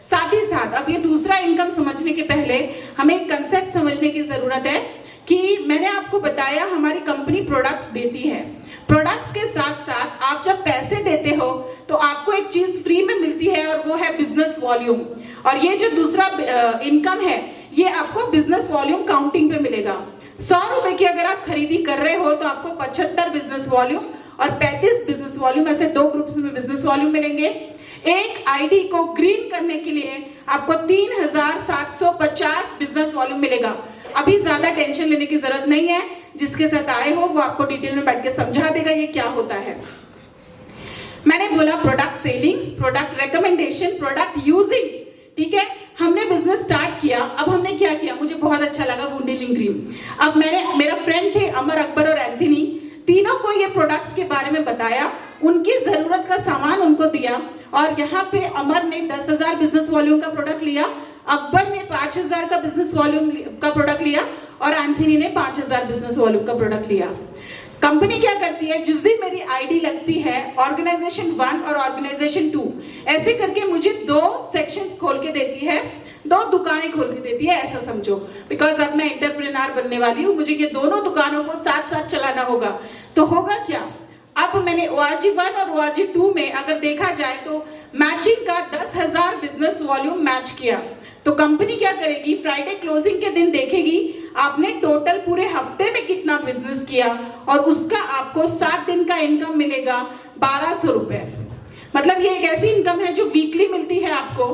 साथ ही साथ अब ये दूसरा इनकम समझने के पहले हमें एक कंसेप्ट समझने की जरूरत है कि मैंने आपको बताया हमारी कंपनी प्रोडक्ट्स देती है। प्रोडक्ट्स के साथ साथ आप जब पैसे देते हो तो आपको एक चीज फ्री में मिलती है और वो है बिजनेस वॉल्यूम। और ये जो दूसरा इनकम है ये आपको बिजनेस वॉल्यूम काउंटिंग पे मिलेगा। 100 रुपए की अगर आप खरीदी कर रहे हो तो आपको 75 बिजनेस वॉल्यूम और 35 बिजनेस वॉल्यूम, ऐसे 2 ग्रुप्स में बिजनेस वॉल्यूम मिलेंगे। एक आईडी को ग्रीन करने के लिए आपको 3750 बिजनेस वॉल्यूम मिलेगा। अभी ज्यादा टेंशन लेने की जरूरत नहीं है, जिसके साथ आए हो वो आपको डिटेल में बैठ के समझा देगा ये क्या होता है। मैंने बोला product selling, product recommendation, product using, ठीक है। हमने बिजनेस स्टार्ट किया, अब हमने क्या किया, मुझे बहुत अच्छा लगा वुंडीलिंग क्रीम। अब मेरा फ्रेंड थे अमर, अकबर और एंथनी, तीनों को ये प्रोडक्ट्स के बारे में बताया, उनकी जरूरत का सामान उनको दिया, और यहाँ पे अमर ने 10,000 बिजनेस वॉल्यूम का प्रोडक्ट लिया, अकबर ने 5,000 का बिजनेस वॉल्यूम का प्रोडक्ट लिया, और एंथनी ने 5,000 बिजनेस वॉल्यूम का प्रोडक्ट लिया। कंपनी क्या करती है, जिस दिन मेरी आईडी लगती है ऑर्गेनाइजेशन 1 और ऑर्गेनाइजेशन 2 ऐसे करके मुझे 2 सेक्शंस खोल के देती है, 2 दुकानें खोल के देती है, ऐसा समझो। बिकॉज अब मैं एंटरप्रेन्योर बनने वाली हूँ, मुझे ये दोनों दुकानों को साथ साथ चलाना होगा। तो होगा क्या, अब मैंने ORG 1 और ORG 2 में अगर देखा जाए तो मैचिंग का 10,000 बिजनेस वॉल्यूम मैच किया। तो कंपनी क्या करेगी, फ्राइडे क्लोजिंग के दिन देखेगी आपने टोटल पूरे हफ्ते में कितना बिजनेस किया, और उसका आपको 7 दिन का इनकम मिलेगा 1200 रुपए। मतलब ये एक ऐसी इनकम है जो वीकली मिलती है आपको।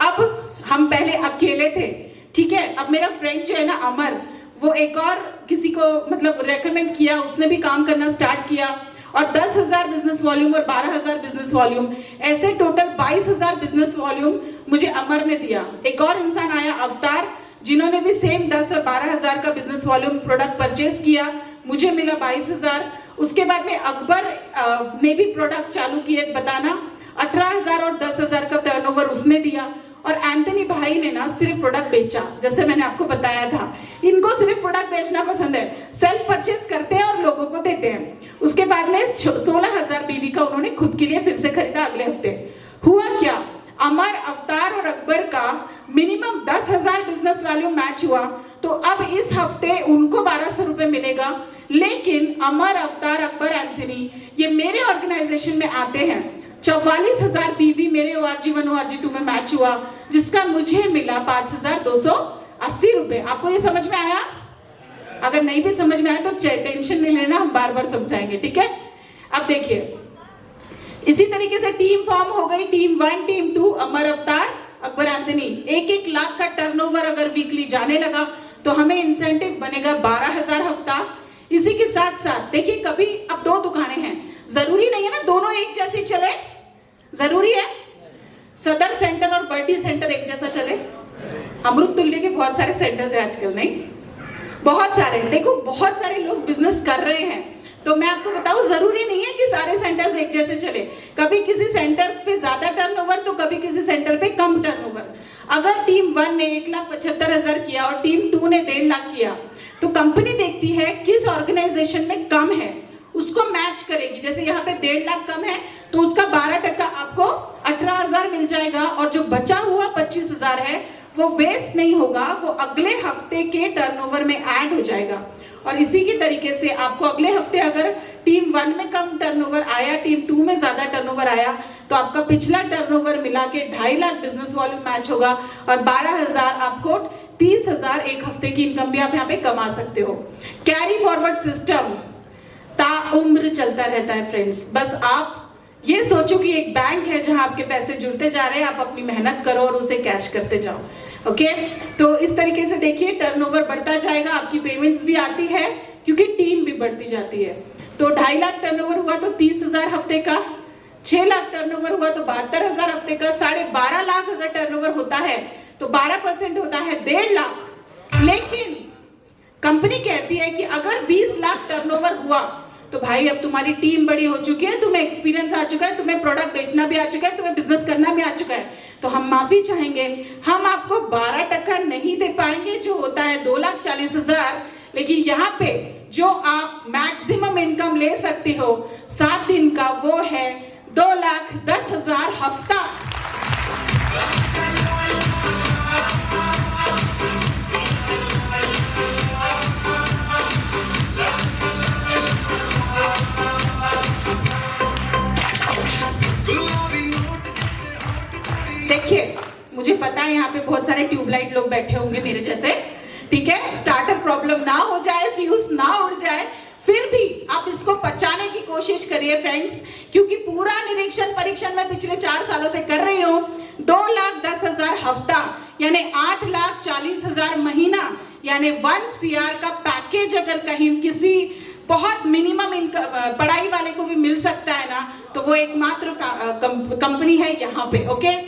अब हम पहले अकेले थे, ठीक है, अब मेरा फ्रेंड जो है ना अमर, वो एक और किसी को मतलब रेकमेंड किया, उसने भी काम करना स्टार्ट किया, और 10,000 बिजनेस वॉल्यूम और 12,000 बिजनेस वॉल्यूम, ऐसे टोटल 22,000 बिजनेस वॉल्यूम मुझे अमर ने दिया। एक और इंसान आया अवतार, जिन्होंने भी सेम 10 और 12,000 का बिजनेस वॉल्यूम प्रोडक्ट परचेज किया, मुझे मिला 22,000। उसके बाद में अकबर ने भी प्रोडक्ट चालू किए बताना, 18,000 और 10,000 का टर्नओवर उसने दिया। और एंथनी भाई ने ना सिर्फ प्रोडक्ट बेचा, जैसे मैंने आपको बताया था इनको सिर्फ प्रोडक्ट बेचना पसंद है, सेल्फ परचेज करते हैं और लोगों को देते हैं। उसके बाद में 16,000 बीवी का उन्होंने खुद के लिए फिर से खरीदा अगले हफ्ते। हुआ क्या, अमर, अवतार और अकबर का मिनिमम 10,000 बिजनेस वैल्यू मैच हुआ, तो अब इस हफ्ते उनको 1,200 रुपए मिलेगा। लेकिन अमर, अवतार, अकबर, एंथनी ये मेरे ऑर्गेनाइजेशन में आते हैं, 44,000 बीवी मेरे ORG1 ORG2 में मैच हुआ, जिसका मुझे मिला 5,280 रुपए। आपको ये समझ में आया? अगर नहीं भी समझ में आया तो टेंशन नहीं लेना, हम बार बार समझाएंगे, ठीक है। अब देखिए, इसी तरीके से टीम फॉर्म हो गई, टीम 1, टीम 2, अमर, अवतार, अकबर, एंथनी। 1-1 लाख का टर्नओवर अगर वीकली जाने लगा तो हमें इंसेंटिव बनेगा 12,000 हफ्ता। इसी के साथ साथ देखिए, कभी अब 2 दुकानें हैं, जरूरी नहीं है ना दोनों एक जैसे चले, जरूरी है सदर सेंटर और बर्डी सेंटर एक जैसा चले? अमृत तुल्य के बहुत सारे सेंटर्स है आजकल, नहीं बहुत सारे, देखो बहुत सारे लोग बिजनेस कर रहे हैं, तो मैं आपको बताऊं जरूरी नहीं है कि सारे सेंटर्स एक जैसे चले। कभी किसी सेंटर पे ज्यादा टर्नओवर तो कभी किसी सेंटर पे कम टर्नओवर। अगर टीम 1 ने 1,75,000 किया और टीम 2 ने 1.5 लाख किया, तो कंपनी देखती है किस ऑर्गेनाइजेशन में कम है, उसको मैच करेगी। जैसे यहाँ पे 1.5 लाख कम है तो उसका 12% आपको 18,000 मिल जाएगा, और जो बचा हुआ 25,000 है वो वेस्ट नहीं होगा, वो अगले हफ्ते के टर्नओवर में ऐड हो जाएगा। और इसी के तरीके से आपको अगले हफ्ते अगर टीम 1 में कम टर्नओवर आया, टीम 2 में ज्यादा टर्नओवर आया, तो आपका पिछला टर्नओवर मिला के 2.5 लाख बिजनेस वॉल्यूम मैच होगा, और 12,000 आपको 30,000 एक हफ्ते की इनकम भी आप यहाँ पे कमा सकते हो। कैरी फॉरवर्ड सिस्टम ताउम्र चलता रहता है फ्रेंड्स। बस आप ये सोचो कि एक बैंक है जहां आपके पैसे जुड़ते जा रहे हैं, आप अपनी मेहनत करो और उसे कैश करते जाओ। ओके, तो इस तरीके से देखिए टर्नओवर बढ़ता जाएगा, आपकी पेमेंट्स भी आती है क्योंकि टीम भी बढ़ती जाती है। तो 2.5 लाख टर्नओवर हुआ तो 30,000 हफ्ते का, 6 लाख टर्नओवर हुआ तो 72,000 हफ्ते का, 12.5 लाख अगर टर्नओवर होता है तो 12% होता है 1.5 लाख। लेकिन कंपनी कहती है कि अगर 20 लाख टर्नओवर हुआ तो भाई अब तुम्हारी टीम बड़ी हो चुकी है, तुम्हें एक्सपीरियंस आ चुका है, तुम्हें प्रोडक्ट बेचना भी आ चुका है, तुम्हें बिजनेस करना भी आ चुका है, तो हम माफी चाहेंगे, हम आपको 12% नहीं दे पाएंगे जो होता है 2,40,000। लेकिन यहाँ पे जो आप मैक्सिमम इनकम ले सकते हो 7 दिन का, वो है 2,10,000 हफ्ता। देखिए, मुझे पता है यहाँ पे बहुत सारे ट्यूबलाइट लोग बैठे होंगे मेरे जैसे, ठीक है, स्टार्टर प्रॉब्लम ना हो जाए, फ्यूज ना उड़ जाए, फिर भी आप इसको बचाने की कोशिश करिए फ्रेंड्स, क्योंकि पूरा निरीक्षण परीक्षण मैं पिछले 4 सालों से कर रही हूँ। 2,10,000 हफ्ता यानी 8,40,000 महीना, यानी 1 CR का पैकेज अगर कहीं किसी बहुत मिनिमम इनकम पढ़ाई वाले को भी मिल सकता है ना, तो वो एकमात्र कंपनी है यहाँ पे। ओके,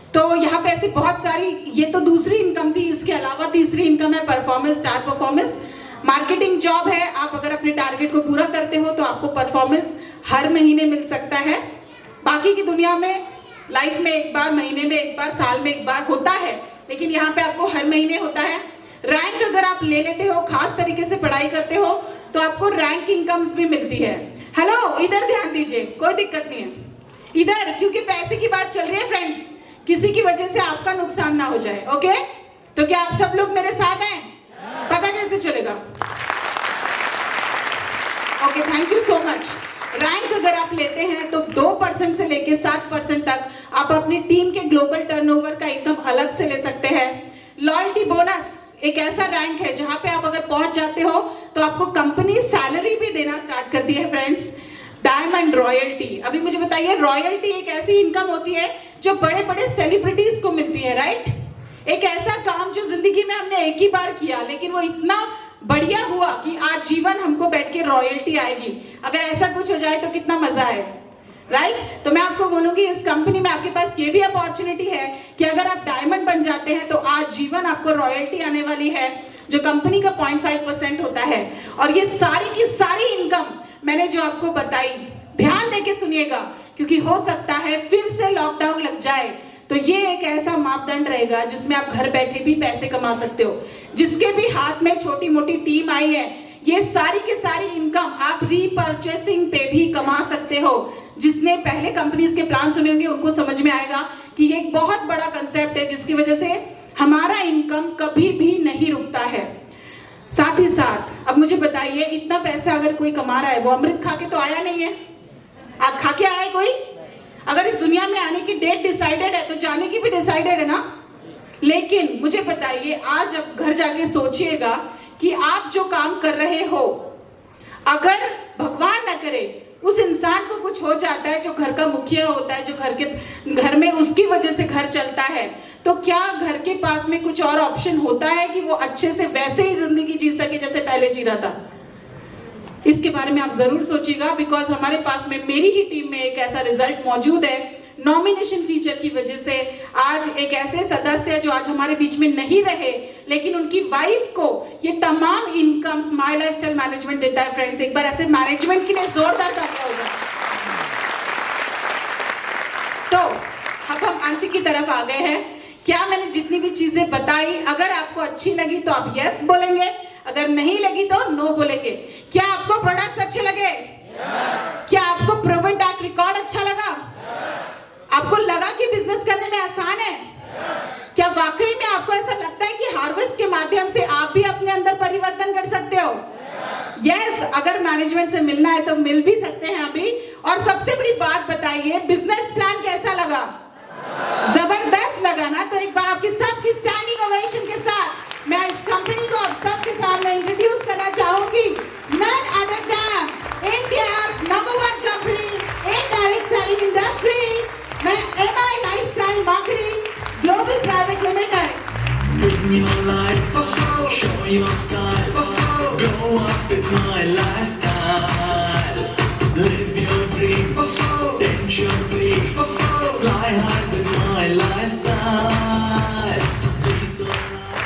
तो यहाँ पे ऐसी बहुत सारी, ये तो दूसरी इनकम थी, इसके अलावा तीसरी इनकम है performance, star performance marketing job है। आप अगर अपने टारगेट को पूरा करते हो तो आपको परफॉर्मेंस हर महीने मिल सकता है। बाकी की दुनिया में लाइफ में एक बार, महीने में एक बार, साल में एक बार होता है, लेकिन यहाँ पे आपको हर महीने होता है। रैंक अगर आप ले लेते हो, खास तरीके से पढ़ाई करते हो, तो आपको रैंक इनकम्स भी मिलती है। हेलो, इधर ध्यान दीजिए, कोई दिक्कत नहीं है इधर, क्योंकि पैसे की बात चल रही है फ्रेंड्स, किसी की वजह से आपका नुकसान ना हो जाए। ओके, तो क्या आप सब लोग मेरे साथ हैं? पता कैसे चलेगा? Okay, thank you so much. Rank अगर आप लेते हैं तो 2% से लेके 7% तक आप अपनी टीम के ग्लोबल टर्नओवर का इनकम अलग से ले सकते हैं। लॉयल्टी बोनस एक ऐसा रैंक है जहां पे आप अगर पहुंच जाते हो तो आपको कंपनी सैलरी भी देना स्टार्ट करती है फ्रेंड्स। डायमंड रॉयल्टी, अभी मुझे बताइए, रॉयल्टी एक ऐसी इनकम होती है जो बड़े बड़े सेलिब्रिटीज को मिलती है, राइट? एक ऐसा काम जो जिंदगी में हमने एक ही बार किया, लेकिन वो इतना बढ़िया हुआ कि आज जीवन हमको बैठ के रॉयल्टी आएगी। अगर ऐसा कुछ हो जाए तो कितना मजा आए, राइट? तो मैं आपको बोलूंगी, इस कंपनी में आपके पास ये भी अपॉर्चुनिटी है कि अगर आप डायमंड बन जाते हैं तो आज जीवन आपको रॉयल्टी आने वाली है, जो कंपनी का 0.5% होता है। और ये सारी की सारी इनकम मैंने जो आपको बताई, ध्यान देके सुनिएगा, क्योंकि हो सकता है फिर से लॉकडाउन लग जाए तो ये एक ऐसा मापदंड रहेगा जिसमें आप घर बैठे भी पैसे कमा सकते हो। जिसके भी हाथ में छोटी मोटी टीम आई है, ये सारी की सारी इनकम आप रीपर्चेसिंग पे भी कमा सकते हो। जिसने पहले कंपनीज के प्लान सुने होंगे उनको समझ में आएगा कि ये एक बहुत बड़ा कंसेप्ट है जिसकी वजह से हमारा इनकम कभी भी नहीं रुकता है। साथ ही साथ अब मुझे बताइए, इतना पैसा अगर कोई कमा रहा है वो अमृत खा के तो आया नहीं है। आप खा के आया है कोई? अगर इस दुनिया में आने की डेट डिसाइडेड है तो जाने की भी डिसाइडेड है ना। लेकिन मुझे बताइए, आज अब घर जाके सोचिएगा कि आप जो काम कर रहे हो, अगर भगवान न करे उस इंसान को कुछ हो जाता है जो घर का मुखिया होता है, जो घर में उसकी वजह से घर चलता है, तो क्या घर के पास में कुछ और ऑप्शन होता है कि वो अच्छे से वैसे ही जिंदगी जी सके जैसे पहले जी रहा था? इसके बारे में आप जरूर सोचिएगा, बिकॉज हमारे पास में मेरी ही टीम में एक ऐसा रिजल्ट मौजूद है। नॉमिनेशन फीचर की वजह से आज एक ऐसे सदस्य जो आज हमारे बीच में नहीं रहे, लेकिन उनकी वाइफ को ये तमाम इनकम स्माइल लाइफस्टाइल मैनेजमेंट देता है। फ्रेंड्स, एक बार ऐसे मैनेजमेंट के लिए जोरदार तालियां होगा। तो अब हम अंत की तरफ आ गए हैं। क्या मैंने जितनी भी चीजें बताई, अगर आपको अच्छी लगी तो आप यस बोलेंगे, अगर नहीं लगी तो नो बोलेंगे। क्या आपको प्रोडक्ट्स अच्छे लगे? क्या आपको प्रूवन ट्रैक रिकॉर्ड अच्छा लगा? आपको लगा कि बिजनेस करने में आसान है? क्या वाकई में आपको ऐसा लगता है कि हार्वेस्ट के माध्यम से आप भी अपने अंदर परिवर्तन कर सकते हो? यस, अगर मैनेजमेंट से मिलना है तो मिल भी सकते हैं अभी। और सबसे बड़ी बात बताइए, बिजनेस प्लान कैसा लगा? जबरदस्त लगा ना? तो एक बार आपकी सबकी स्टैंडिंग ओवेशन के साथ मैं इस कंपनी को आप सबके सामने इंट्रोड्यूस करना चाहूंगी। None other than India's number 1 company in direct selling industry, मैं MI lifestyle marketing global private limited. Live your life, show your style, grow up with my lifestyle. Live your dream, tension free, fly high with my lifestyle.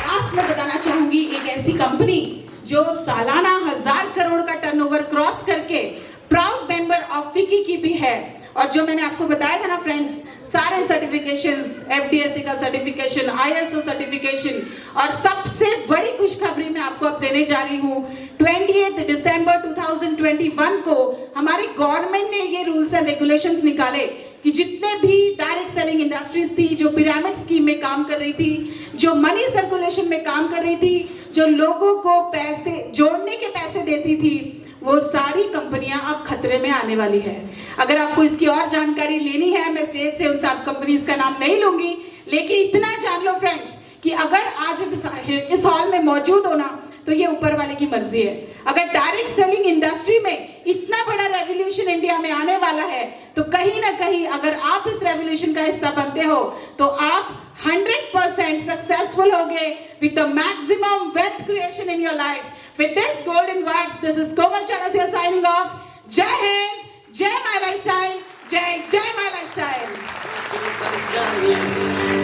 आज मैं बताना चाहूंगी एक ऐसी company जो सालाना 1000 करोड़ का टर्नओवर क्रॉस करके प्राउड मेंबर ऑफ फिकी की भी है। और जो मैंने आपको बताया था ना फ्रेंड्स, सारे सर्टिफिकेशंस, एफडीएसए का सर्टिफिकेशन, आईएसओ सर्टिफिकेशन, और सबसे बड़ी खुशखबरी मैं आपको अब देने जा रही हूँ। 28 दिसंबर 2021 को हमारे गवर्नमेंट ने ये रूल्स एंड रेगुलेशंस निकाले कि जितने भी डायरेक्ट सेलिंग इंडस्ट्रीज थी, जो पिरामिड स्कीम में काम कर रही थी, जो मनी सर्कुलेशन में काम कर रही थी, जो लोगों को पैसे जोड़ने के पैसे देती थी, वो सारी कंपनियां अब खतरे में आने वाली है। अगर आपको इसकी और जानकारी लेनी है, मैं स्टेज से उन सब कंपनीज का नाम नहीं लूंगी, लेकिन इतना जान लो फ्रेंड्स कि अगर आज इस हॉल में मौजूद होना तो ये ऊपर वाले की मर्जी है। अगर डायरेक्ट सेलिंग इंडस्ट्री में इतना बड़ा रेवोल्यूशन इंडिया में आने वाला है, तो कहीं ना कहीं अगर आप इस रेवोल्यूशन का हिस्सा बनते हो तो आप 100% सक्सेसफुल होगे with the maximum wealth creation in your life. With this golden words, this is Komal Chanasya signing off. Jai Hind, Jai My Lifestyle, Jai My Lifestyle.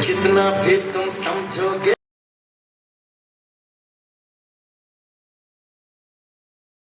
जितना भी तुम समझोगे